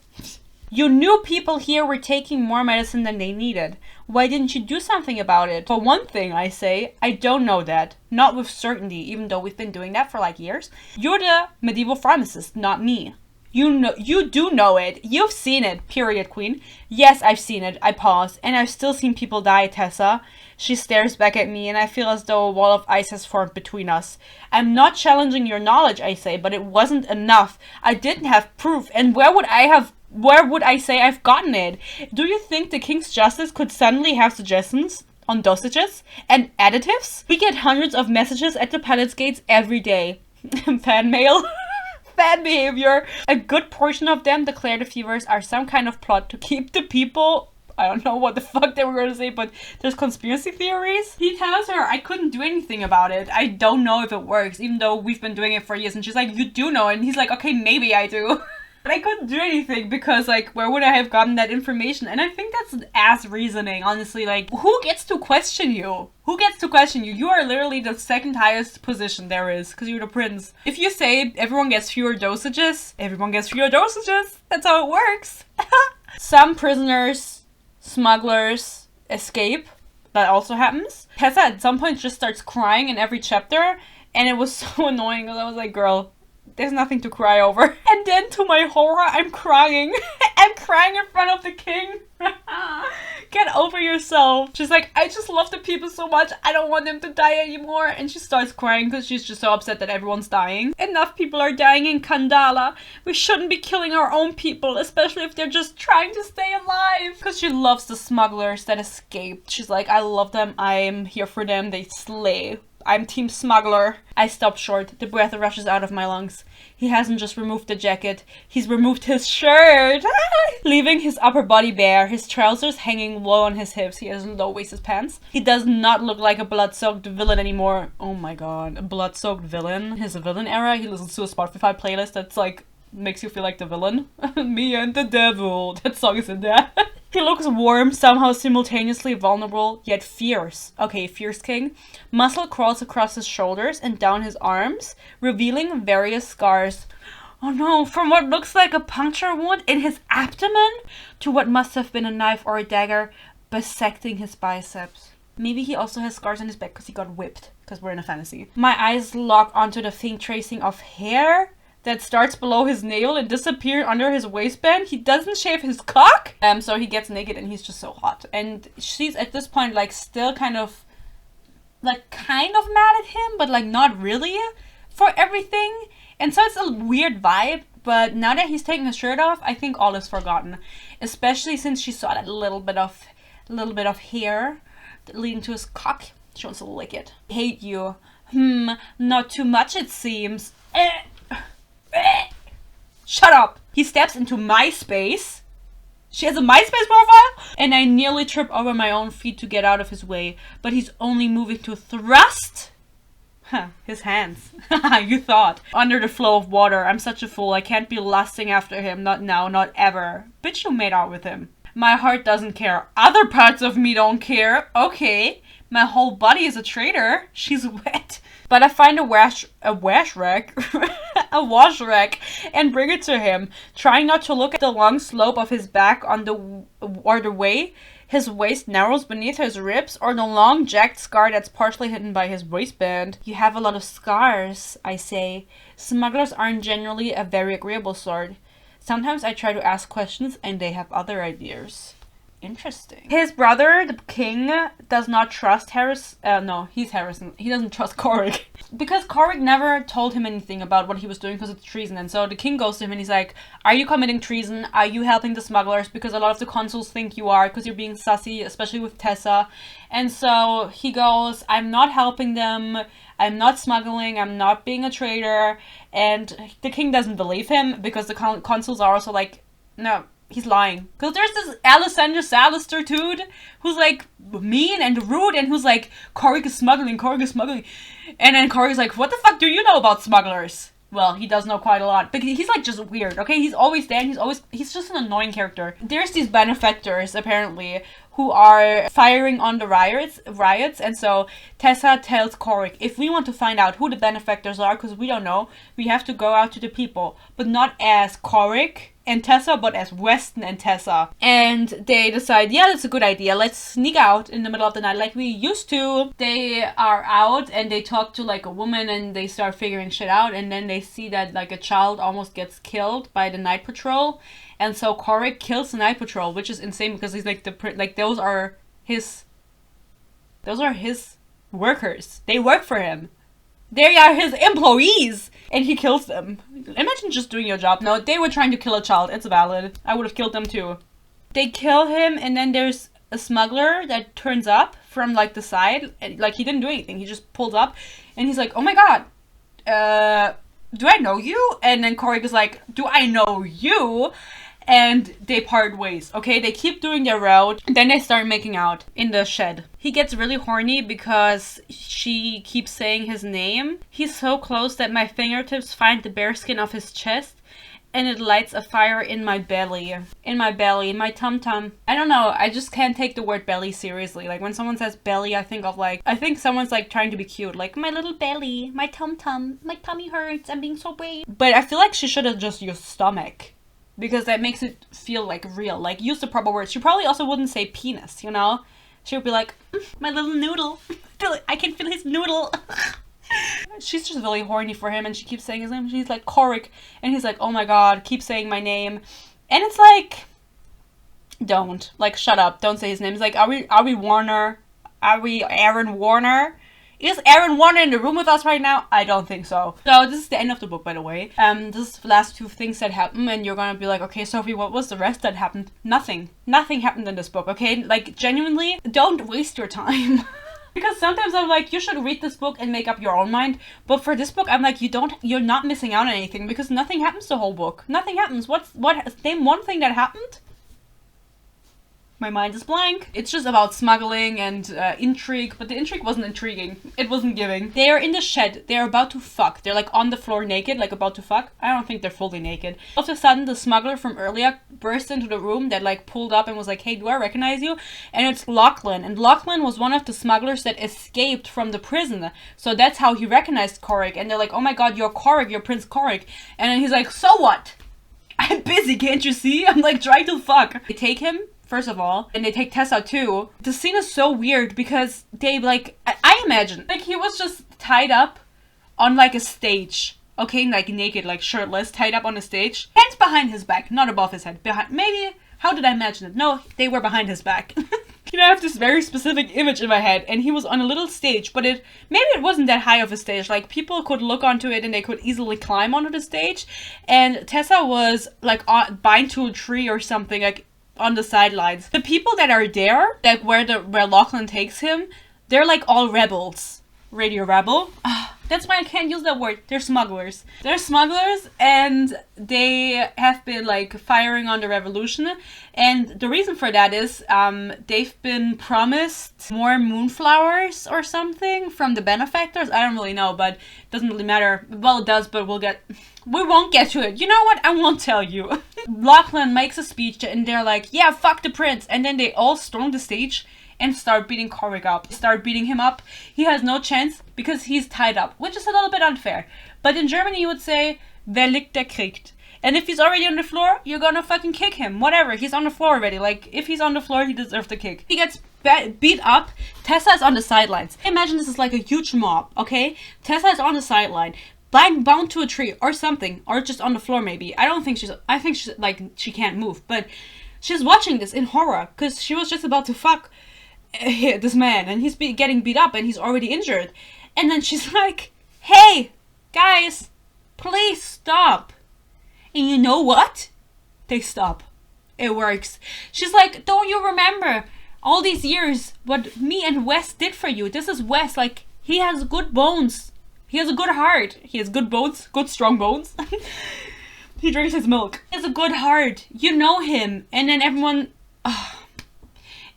You knew people here were taking more medicine than they needed. Why didn't you do something about it? For one thing, I say, I don't know that. Not with certainty, even though we've been doing that for like years. You're the medieval pharmacist, not me. You do know it. You've seen it, period, queen. Yes, I've seen it. I pause. And I've still seen people die, Tessa. She stares back at me, and I feel as though a wall of ice has formed between us. I'm not challenging your knowledge, I say, but it wasn't enough. I didn't have proof, and where would I say I've gotten it? Do you think the King's Justice could suddenly have suggestions on dosages and additives? We get hundreds of messages at the palace gates every day. Fan mail. Bad behavior. A good portion of them declare the fevers are some kind of plot to keep the people. I don't know what the fuck they were going to say, but there's conspiracy theories. He tells her, I couldn't do anything about it. I don't know if it works, even though we've been doing it for years. And she's like, you do know. And he's like, okay, maybe I do. But I couldn't do anything because, like, where would I have gotten that information? And I think that's an ass reasoning, honestly. Like, who gets to question you? Who gets to question you? You are literally the second highest position there is, because you're the prince. If you say everyone gets fewer dosages, everyone gets fewer dosages. That's how it works. Some prisoners, smugglers, escape. That also happens. Tessa at some point just starts crying in every chapter, and it was so annoying because I was like, girl, there's nothing to cry over. And then to my horror, I'm crying. I'm crying in front of the king. Get over yourself. She's like, I just love the people so much. I don't want them to die anymore. And she starts crying because she's just so upset that everyone's dying. Enough people are dying in Kandala. We shouldn't be killing our own people, especially if they're just trying to stay alive. Because she loves the smugglers that escaped. She's like, I love them. I'm here for them. They slay. I'm team smuggler. I stop short. The breath rushes out of my lungs. He hasn't just removed the jacket. He's removed his shirt. Leaving his upper body bare, his trousers hanging low on his hips. He has low-waisted pants. He does not look like a blood-soaked villain anymore. Oh my god. A blood-soaked villain? His villain era? He listens to a Spotify playlist that's like, makes you feel like the villain. Me and the devil. That song is in there. He looks warm, somehow simultaneously vulnerable, yet fierce. Okay, fierce king. Muscle crawls across his shoulders and down his arms, revealing various scars. Oh no, from what looks like a puncture wound in his abdomen to what must have been a knife or a dagger bisecting his biceps. Maybe he also has scars on his back because he got whipped, because we're in a fantasy. My eyes lock onto the faint tracing of hair that starts below his navel and disappears under his waistband. He doesn't shave his cock. So he gets naked and he's just so hot. And she's at this point like still kind of mad at him, but like not really for everything. And so it's a weird vibe. But now that he's taking his shirt off, I think all is forgotten. Especially since she saw that little bit of hair leading to his cock. She wants to lick it. Hate you. Not too much it seems. Shut up! He steps into my space. She has a MySpace profile? And I nearly trip over my own feet to get out of his way. But he's only moving to thrust. His hands. You thought. Under the flow of water. I'm such a fool. I can't be lusting after him. Not now, not ever. Bitch, you made out with him. My heart doesn't care. Other parts of me don't care. Okay. My whole body is a traitor. She's wet. But I find a wash rack and bring it to him, trying not to look at the long slope of his back on the way his waist narrows beneath his ribs, or the long jagged scar that's partially hidden by his waistband. You have a lot of scars, I say. Smugglers aren't generally a very agreeable sort. Sometimes I try to ask questions and they have other ideas. Interesting. His brother, the king, does not trust he's Harrison. He doesn't trust Corrick. Because Corrick never told him anything about what he was doing because it's treason. And so the king goes to him and he's like, are you committing treason? Are you helping the smugglers? Because a lot of the consuls think you are because you're being sussy, especially with Tessa. And so he goes, I'm not helping them. I'm not smuggling. I'm not being a traitor. And the king doesn't believe him because the consuls are also like, no, he's lying. Because there's this Alessandra Salister dude who's like mean and rude and who's like, Corrick is smuggling. And then Corrick's like, what the fuck do you know about smugglers? Well, he does know quite a lot. But he's like just weird, okay? He's always there and he's just an annoying character. There's these benefactors, apparently, who are firing on the riots. And so Tessa tells Corrick, if we want to find out who the benefactors are, because we don't know, we have to go out to the people. But not as Corrick, and Tessa, but as Weston and Tessa. And they decide, yeah, that's a good idea. Let's sneak out in the middle of the night like we used to. They are out and they talk to like a woman and they start figuring shit out. And then they see that like a child almost gets killed by the night patrol. And so Corrick kills the night patrol, which is insane because he's like those are his workers. They work for him. They are his employees! And he kills them. Imagine just doing your job. No, they were trying to kill a child. It's valid. I would have killed them too. They kill him, and then there's a smuggler that turns up from, like, the side. And, like, he didn't do anything. He just pulled up. And he's like, oh my god. Do I know you? And then Corrick is like, do I know you? And they part ways, okay? They keep doing their route, and then they start making out in the shed. He gets really horny because she keeps saying his name. He's so close that my fingertips find the bearskin of his chest, and it lights a fire in my belly. In my tum-tum. I don't know, I just can't take the word belly seriously. Like, when someone says belly, I think someone's, like, trying to be cute. Like, my little belly, my tum-tum, my tummy hurts, I'm being so brave. But I feel like she should have just used stomach. Because that makes it feel, like, real. Like, use the proper words. She probably also wouldn't say penis, you know? She would be like, my little noodle. I can feel his noodle. She's just really horny for him, and she keeps saying his name. She's like, Corrick. And he's like, oh my god, keep saying my name. And it's like, don't. Like, shut up. Don't say his name. It's like, are we Warner? Are we Aaron Warner? Is Aaron Warner in the room with us right now? I don't think so. So this is the end of the book, by the way. This is the last two things that happen, and you're gonna be like, okay, Sophie, what was the rest that happened? Nothing. Nothing happened in this book, okay? Like, genuinely, don't waste your time. Because sometimes I'm like, you should read this book and make up your own mind. But for this book, I'm like, you're not missing out on anything because nothing happens the whole book. Nothing happens. Name one thing that happened? My mind is blank. It's just about smuggling and intrigue, but the intrigue wasn't intriguing. It wasn't giving. They are in the shed. They're about to fuck. They're like on the floor naked, like about to fuck. I don't think they're fully naked. All of a sudden, the smuggler from earlier burst into the room that like pulled up and was like, hey, do I recognize you? And it's Lachlan. And Lachlan was one of the smugglers that escaped from the prison. So that's how he recognized Corrick. And they're like, oh my god, you're Corrick, you're Prince Corrick. And then he's like, so what? I'm busy, can't you see? I'm like trying to fuck. They take him. First of all, and they take Tessa too. The scene is so weird because they like, I imagine, like he was just tied up on like a stage. Okay, like naked, like shirtless, tied up on a stage. Hands behind his back, not above his head. Behind, maybe, how did I imagine it? No, they were behind his back. You know, I have this very specific image in my head, and he was on a little stage, but maybe it wasn't that high of a stage. Like, people could look onto it and they could easily climb onto the stage. And Tessa was like bind to a tree or something, like on the sidelines. The people that are there, like where Lachlan takes him, they're like all rebels. Radio rebel. That's why I can't use that word. They're smugglers. They're smugglers, and they have been like firing on the revolution. And the reason for that is they've been promised more moonflowers or something from the benefactors. I don't really know, but it doesn't really matter. Well, it does, but we won't get to it. You know what? I won't tell you. Lachlan makes a speech, and they're like, yeah, fuck the prince. And then they all storm the stage and start beating Corrick up. Start beating him up. He has no chance because he's tied up, which is a little bit unfair. But in Germany you would say, wer liegt, der kriegt. And if he's already on the floor, you're gonna fucking kick him. Whatever, he's on the floor already. Like, if he's on the floor, he deserves the kick. He gets beat up. Tessa is on the sidelines. Imagine this is like a huge mob, okay? Tessa is on the sideline, bound to a tree or something, or just on the floor maybe. I think she's like, she can't move, but she's watching this in horror because she was just about to fuck this man, and he's getting beat up, and he's already injured. And then she's like, hey, guys, please stop. And you know what? They stop. It works. She's like, don't you remember all these years what me and Wes did for you? This is Wes. Like, he has good bones. He has a good heart. He has good bones. Good strong bones. He drinks his milk. He has a good heart. You know him. And then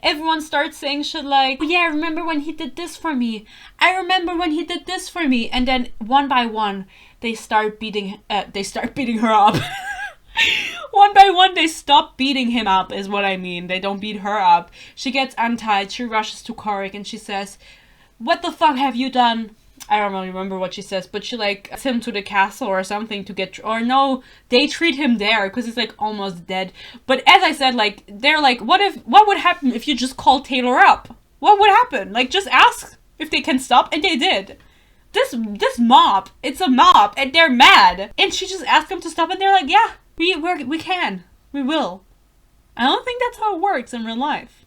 everyone starts saying shit like, oh, yeah, I remember when he did this for me. I remember when he did this for me. And then one by one, they start beating her up. One by one, they stop beating him up, is what I mean. They don't beat her up. She gets untied. She rushes to Corrick and she says, what the fuck have you done? I don't really remember what she says, but she like sends him to the castle or something to get, or no, they treat him there because he's like almost dead. But as I said, like they're like, what would happen if you just called Taylor up? What would happen? Like just ask if they can stop, and they did. This mob, it's a mob, and they're mad, and she just asked them to stop, and they're like, yeah, we can, we will. I don't think that's how it works in real life,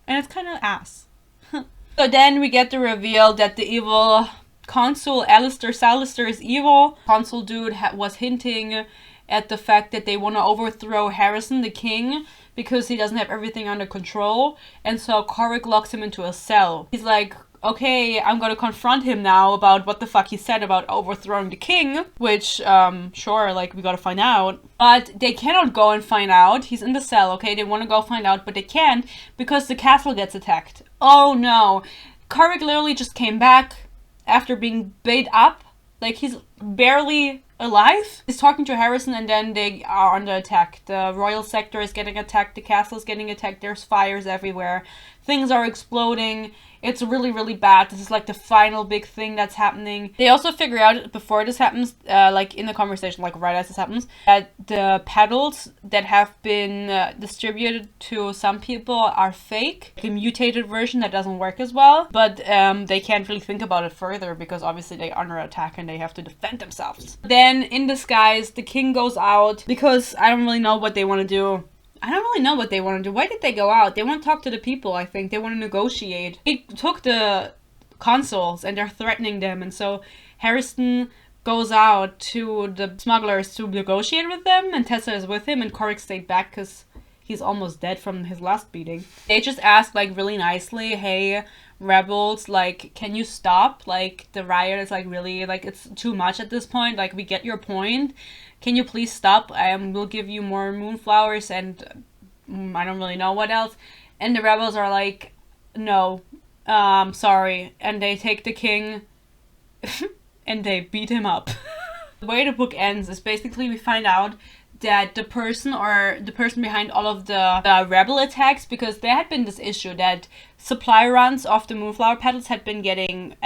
and it's kind of ass. So then we get the reveal that the evil consul Alistair Salister is evil. Consul dude was hinting at the fact that they want to overthrow Harrison the king because he doesn't have everything under control, and so Corrick locks him into a cell. He's like, okay, I'm gonna confront him now about what the fuck he said about overthrowing the king, which, sure, like, we gotta find out. But they cannot go and find out. He's in the cell, okay? They want to go find out, but they can't because the castle gets attacked. Oh no. Corrick literally just came back after being bait up. Like, he's barely alive. He's talking to Harrison, and then they are under attack. The royal sector is getting attacked. The castle is getting attacked. There's fires everywhere. Things are exploding. It's really, really bad. This is like the final big thing that's happening. They also figure out before this happens, like in the conversation, like right as this happens, that the petals that have been distributed to some people are fake. Like a mutated version that doesn't work as well. But they can't really think about it further because obviously they're under attack and they have to defend themselves. Then in disguise, the king goes out because I don't really know what they want to do. I don't really know what they want to do. Why did they go out? They want to talk to the people, I think. They want to negotiate. They took the consuls and they're threatening them. And so Harrison goes out to the smugglers to negotiate with them. And Tessa is with him. And Corrick stayed back because he's almost dead from his last beating. They just ask, like, really nicely, hey, rebels, like, can you stop? Like, the riot is, like, really, like, it's too much at this point. Like, we get your point. Can you please stop? We'll give you more moonflowers and I don't really know what else. And the rebels are like, no, sorry. And they take the king and they beat him up. The way the book ends is basically we find out that the person behind all of the rebel attacks, because there had been this issue that supply runs of the moonflower petals had been getting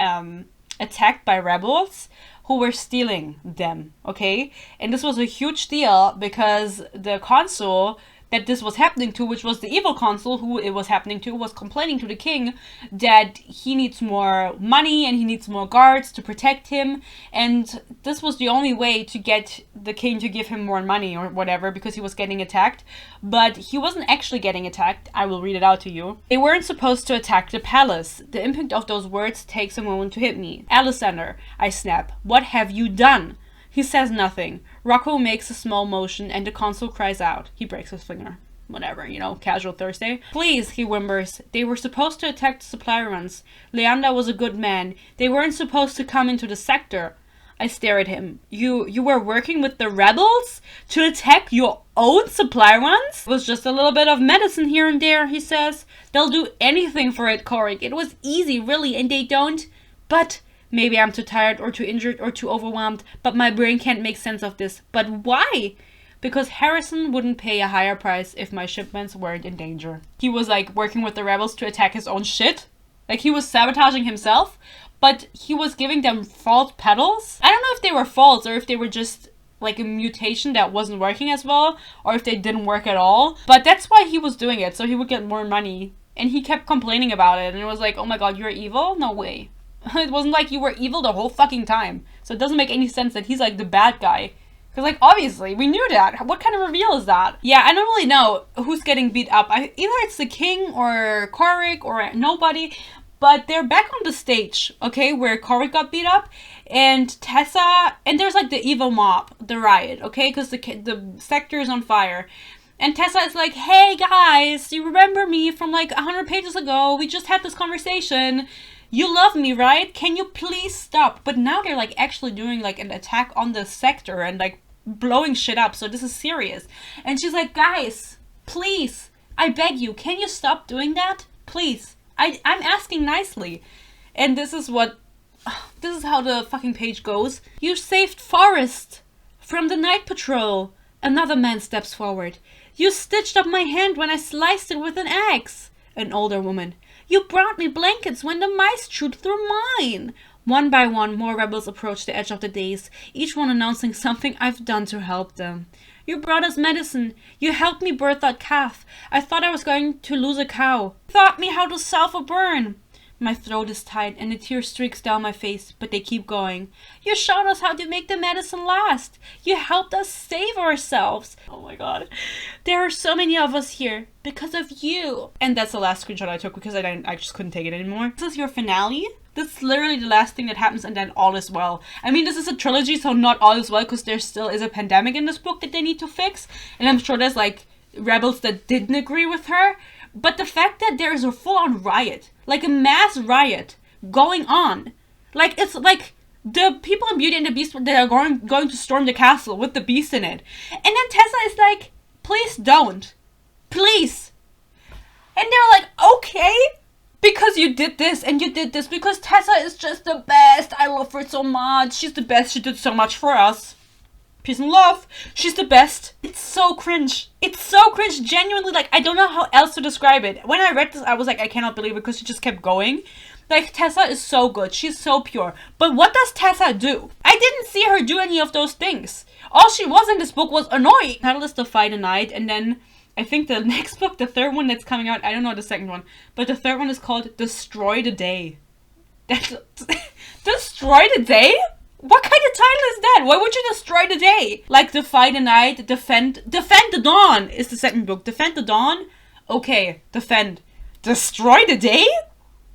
attacked by rebels who were stealing them, okay? And this was a huge deal because the consul that this was happening to, which was the evil consul who it was happening to, was complaining to the king that he needs more money and he needs more guards to protect him. And this was the only way to get the king to give him more money or whatever because he was getting attacked. But he wasn't actually getting attacked. I will read it out to you. They weren't supposed to attack the palace. The impact of those words takes a moment to hit me. Alexander, I snap. What have you done? He says nothing. Rocco makes a small motion and the consul cries out. He breaks his finger. Whatever, you know, casual Thursday. Please, he whimpers. They were supposed to attack the supply runs. Leander was a good man. They weren't supposed to come into the sector. I stare at him. You were working with the rebels to attack your own supply runs? It was just a little bit of medicine here and there, he says. They'll do anything for it, Corrick. It was easy, really, and they don't. But maybe I'm too tired or too injured or too overwhelmed, but my brain can't make sense of this. But why? Because Harrison wouldn't pay a higher price if my shipments weren't in danger. He was like working with the rebels to attack his own shit. Like he was sabotaging himself, but he was giving them false petals. I don't know if they were false or if they were just like a mutation that wasn't working as well, or if they didn't work at all. But that's why he was doing it, so he would get more money. And he kept complaining about it, and it was like, oh my god, you're evil? No way. It wasn't like you were evil the whole fucking time. So it doesn't make any sense that he's like the bad guy. Because like, obviously, we knew that. What kind of reveal is that? Yeah, I don't really know who's getting beat up. Either it's the king or Corrick or nobody. But they're back on the stage, okay, where Corrick got beat up. And Tessa, and there's like the evil mob, the riot, okay? Because the sector is on fire. And Tessa is like, hey guys, you remember me from like 100 pages ago? We just had this conversation. You love me, right? Can you please stop? But now they're like actually doing like an attack on the sector and like blowing shit up. So this is serious. And she's like, guys, please, I beg you, can you stop doing that? Please. I'm asking nicely. And this is how the fucking page goes. You saved Forrest from the night patrol. Another man steps forward. You stitched up my hand when I sliced it with an axe. An older woman. You brought me blankets when the mice chewed through mine. One by one, more rebels approach the edge of the days, each one announcing something I've done to help them. You brought us medicine. You helped me birth that calf. I thought I was going to lose a cow. You taught me how to solve a burn. My throat is tight and a tear streaks down my face, but they keep going. You showed us how to make the medicine last. You helped us save ourselves. Oh my god. There are so many of us here because of you. And that's the last screenshot I took because I just couldn't take it anymore. This is your finale. This is literally the last thing that happens and then all is well. I mean, this is a trilogy, so not all is well because there still is a pandemic in this book that they need to fix. And I'm sure there's like rebels that didn't agree with her. But the fact that there is a full-on riot, like a mass riot going on, like it's like the people in Beauty and the Beast that are going to storm the castle with the beast in it. And then Tessa is like, please don't. Please. And they're like, okay. Because you did this and you did this. Because Tessa is just the best. I love her so much. She's the best. She did so much for us. Peace and love. She's the best. It's so cringe. It's so cringe. Genuinely, like, I don't know how else to describe it. When I read this, I was like, I cannot believe it because she just kept going. Like, Tessa is so good. She's so pure. But what does Tessa do? I didn't see her do any of those things. All she was in this book was annoying. The title is Defy the Night, and then I think the next book, the third one that's coming out, I don't know the second one, but the third one is called Destroy the Day. That's Destroy the Day? What kind of title is that? Why would you destroy the day? Like Defy the Night, Defend the Dawn is the second book. Defend the Dawn? Okay, defend. Destroy the day?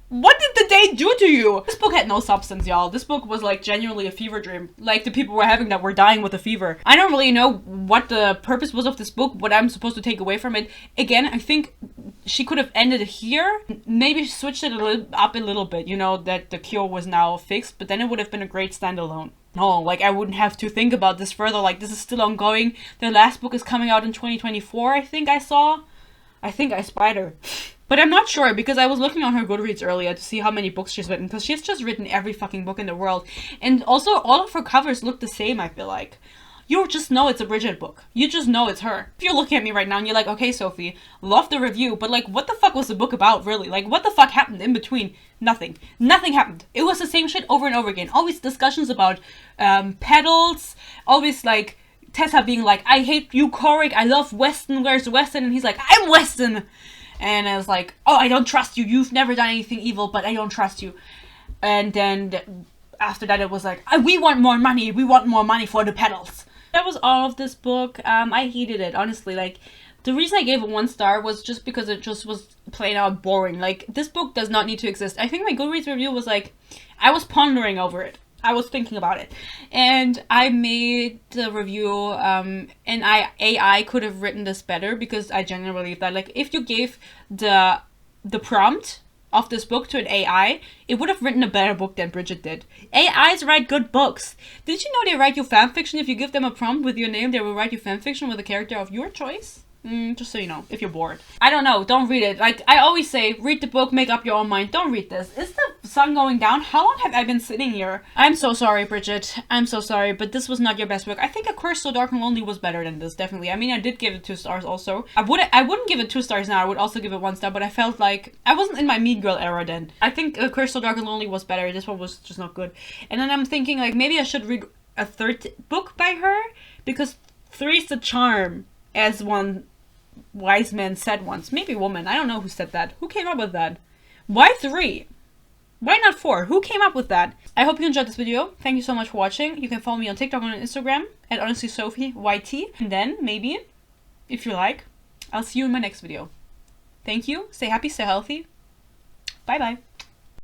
What did the day do to you? This book had no substance, y'all. This book was like genuinely a fever dream. Like the people were having that were dying with a fever. I don't really know what the purpose was of this book, what I'm supposed to take away from it. Again, I think she could have ended it here. Maybe switched it up a little bit, you know, that the cure was now fixed, but then it would have been a great standalone. No, like I wouldn't have to think about this further. Like this is still ongoing. The last book is coming out in 2024, I think I saw. I think I spied her. But I'm not sure because I was looking on her Goodreads earlier to see how many books she's written because she's just written every fucking book in the world. And also all of her covers look the same, I feel like. You just know it's a Bridget book. You just know it's her. If you're looking at me right now and you're like, okay, Sophie, love the review, but like, what the fuck was the book about, really? Like, what the fuck happened in between? Nothing. Nothing happened. It was the same shit over and over again. Always discussions about pedals. Always like Tessa being like, I hate you, Korik. I love Weston. Where's Weston? And he's like, I'm Weston. And I was like, oh, I don't trust you. You've never done anything evil, but I don't trust you. And then after that, it was like, we want more money. We want more money for the pedals. That was all of this book. I hated it, honestly. Like, the reason I gave it 1 star was just because it just was plain out boring. Like, this book does not need to exist. I think my Goodreads review was like, I was pondering over it. I was thinking about it. And I made the review, and AI could have written this better because I genuinely believe that, like, if you gave the prompt of this book to an AI, it would have written a better book than Bridget did. AIs write good books. Did you know they write you fanfiction? If you give them a prompt with your name, they will write you fanfiction with a character of your choice. Just so you know, if you're bored. I don't know, don't read it. Like, I always say, read the book, make up your own mind. Don't read this. Is the sun going down? How long have I been sitting here? I'm so sorry, Bridget. I'm so sorry, but this was not your best book. I think A Curse So Dark and Lonely was better than this, definitely. I mean, I did give it 2 stars also. I wouldn't give it 2 stars now. I would also give it 1 star, but I felt like I wasn't in my Mean Girl era then. I think A Curse So Dark and Lonely was better. This one was just not good. And then I'm thinking, like, maybe I should read a 3rd book by her, because 3's the charm, as one wise man said once. Maybe woman. I don't know who said that. Who came up with that? Why 3? Why not 4? Who came up with that? I hope you enjoyed this video. Thank you so much for watching. You can follow me on TikTok and on Instagram at HonestlySophieYT. And then, maybe, if you like, I'll see you in my next video. Thank you. Stay happy, stay healthy. Bye bye.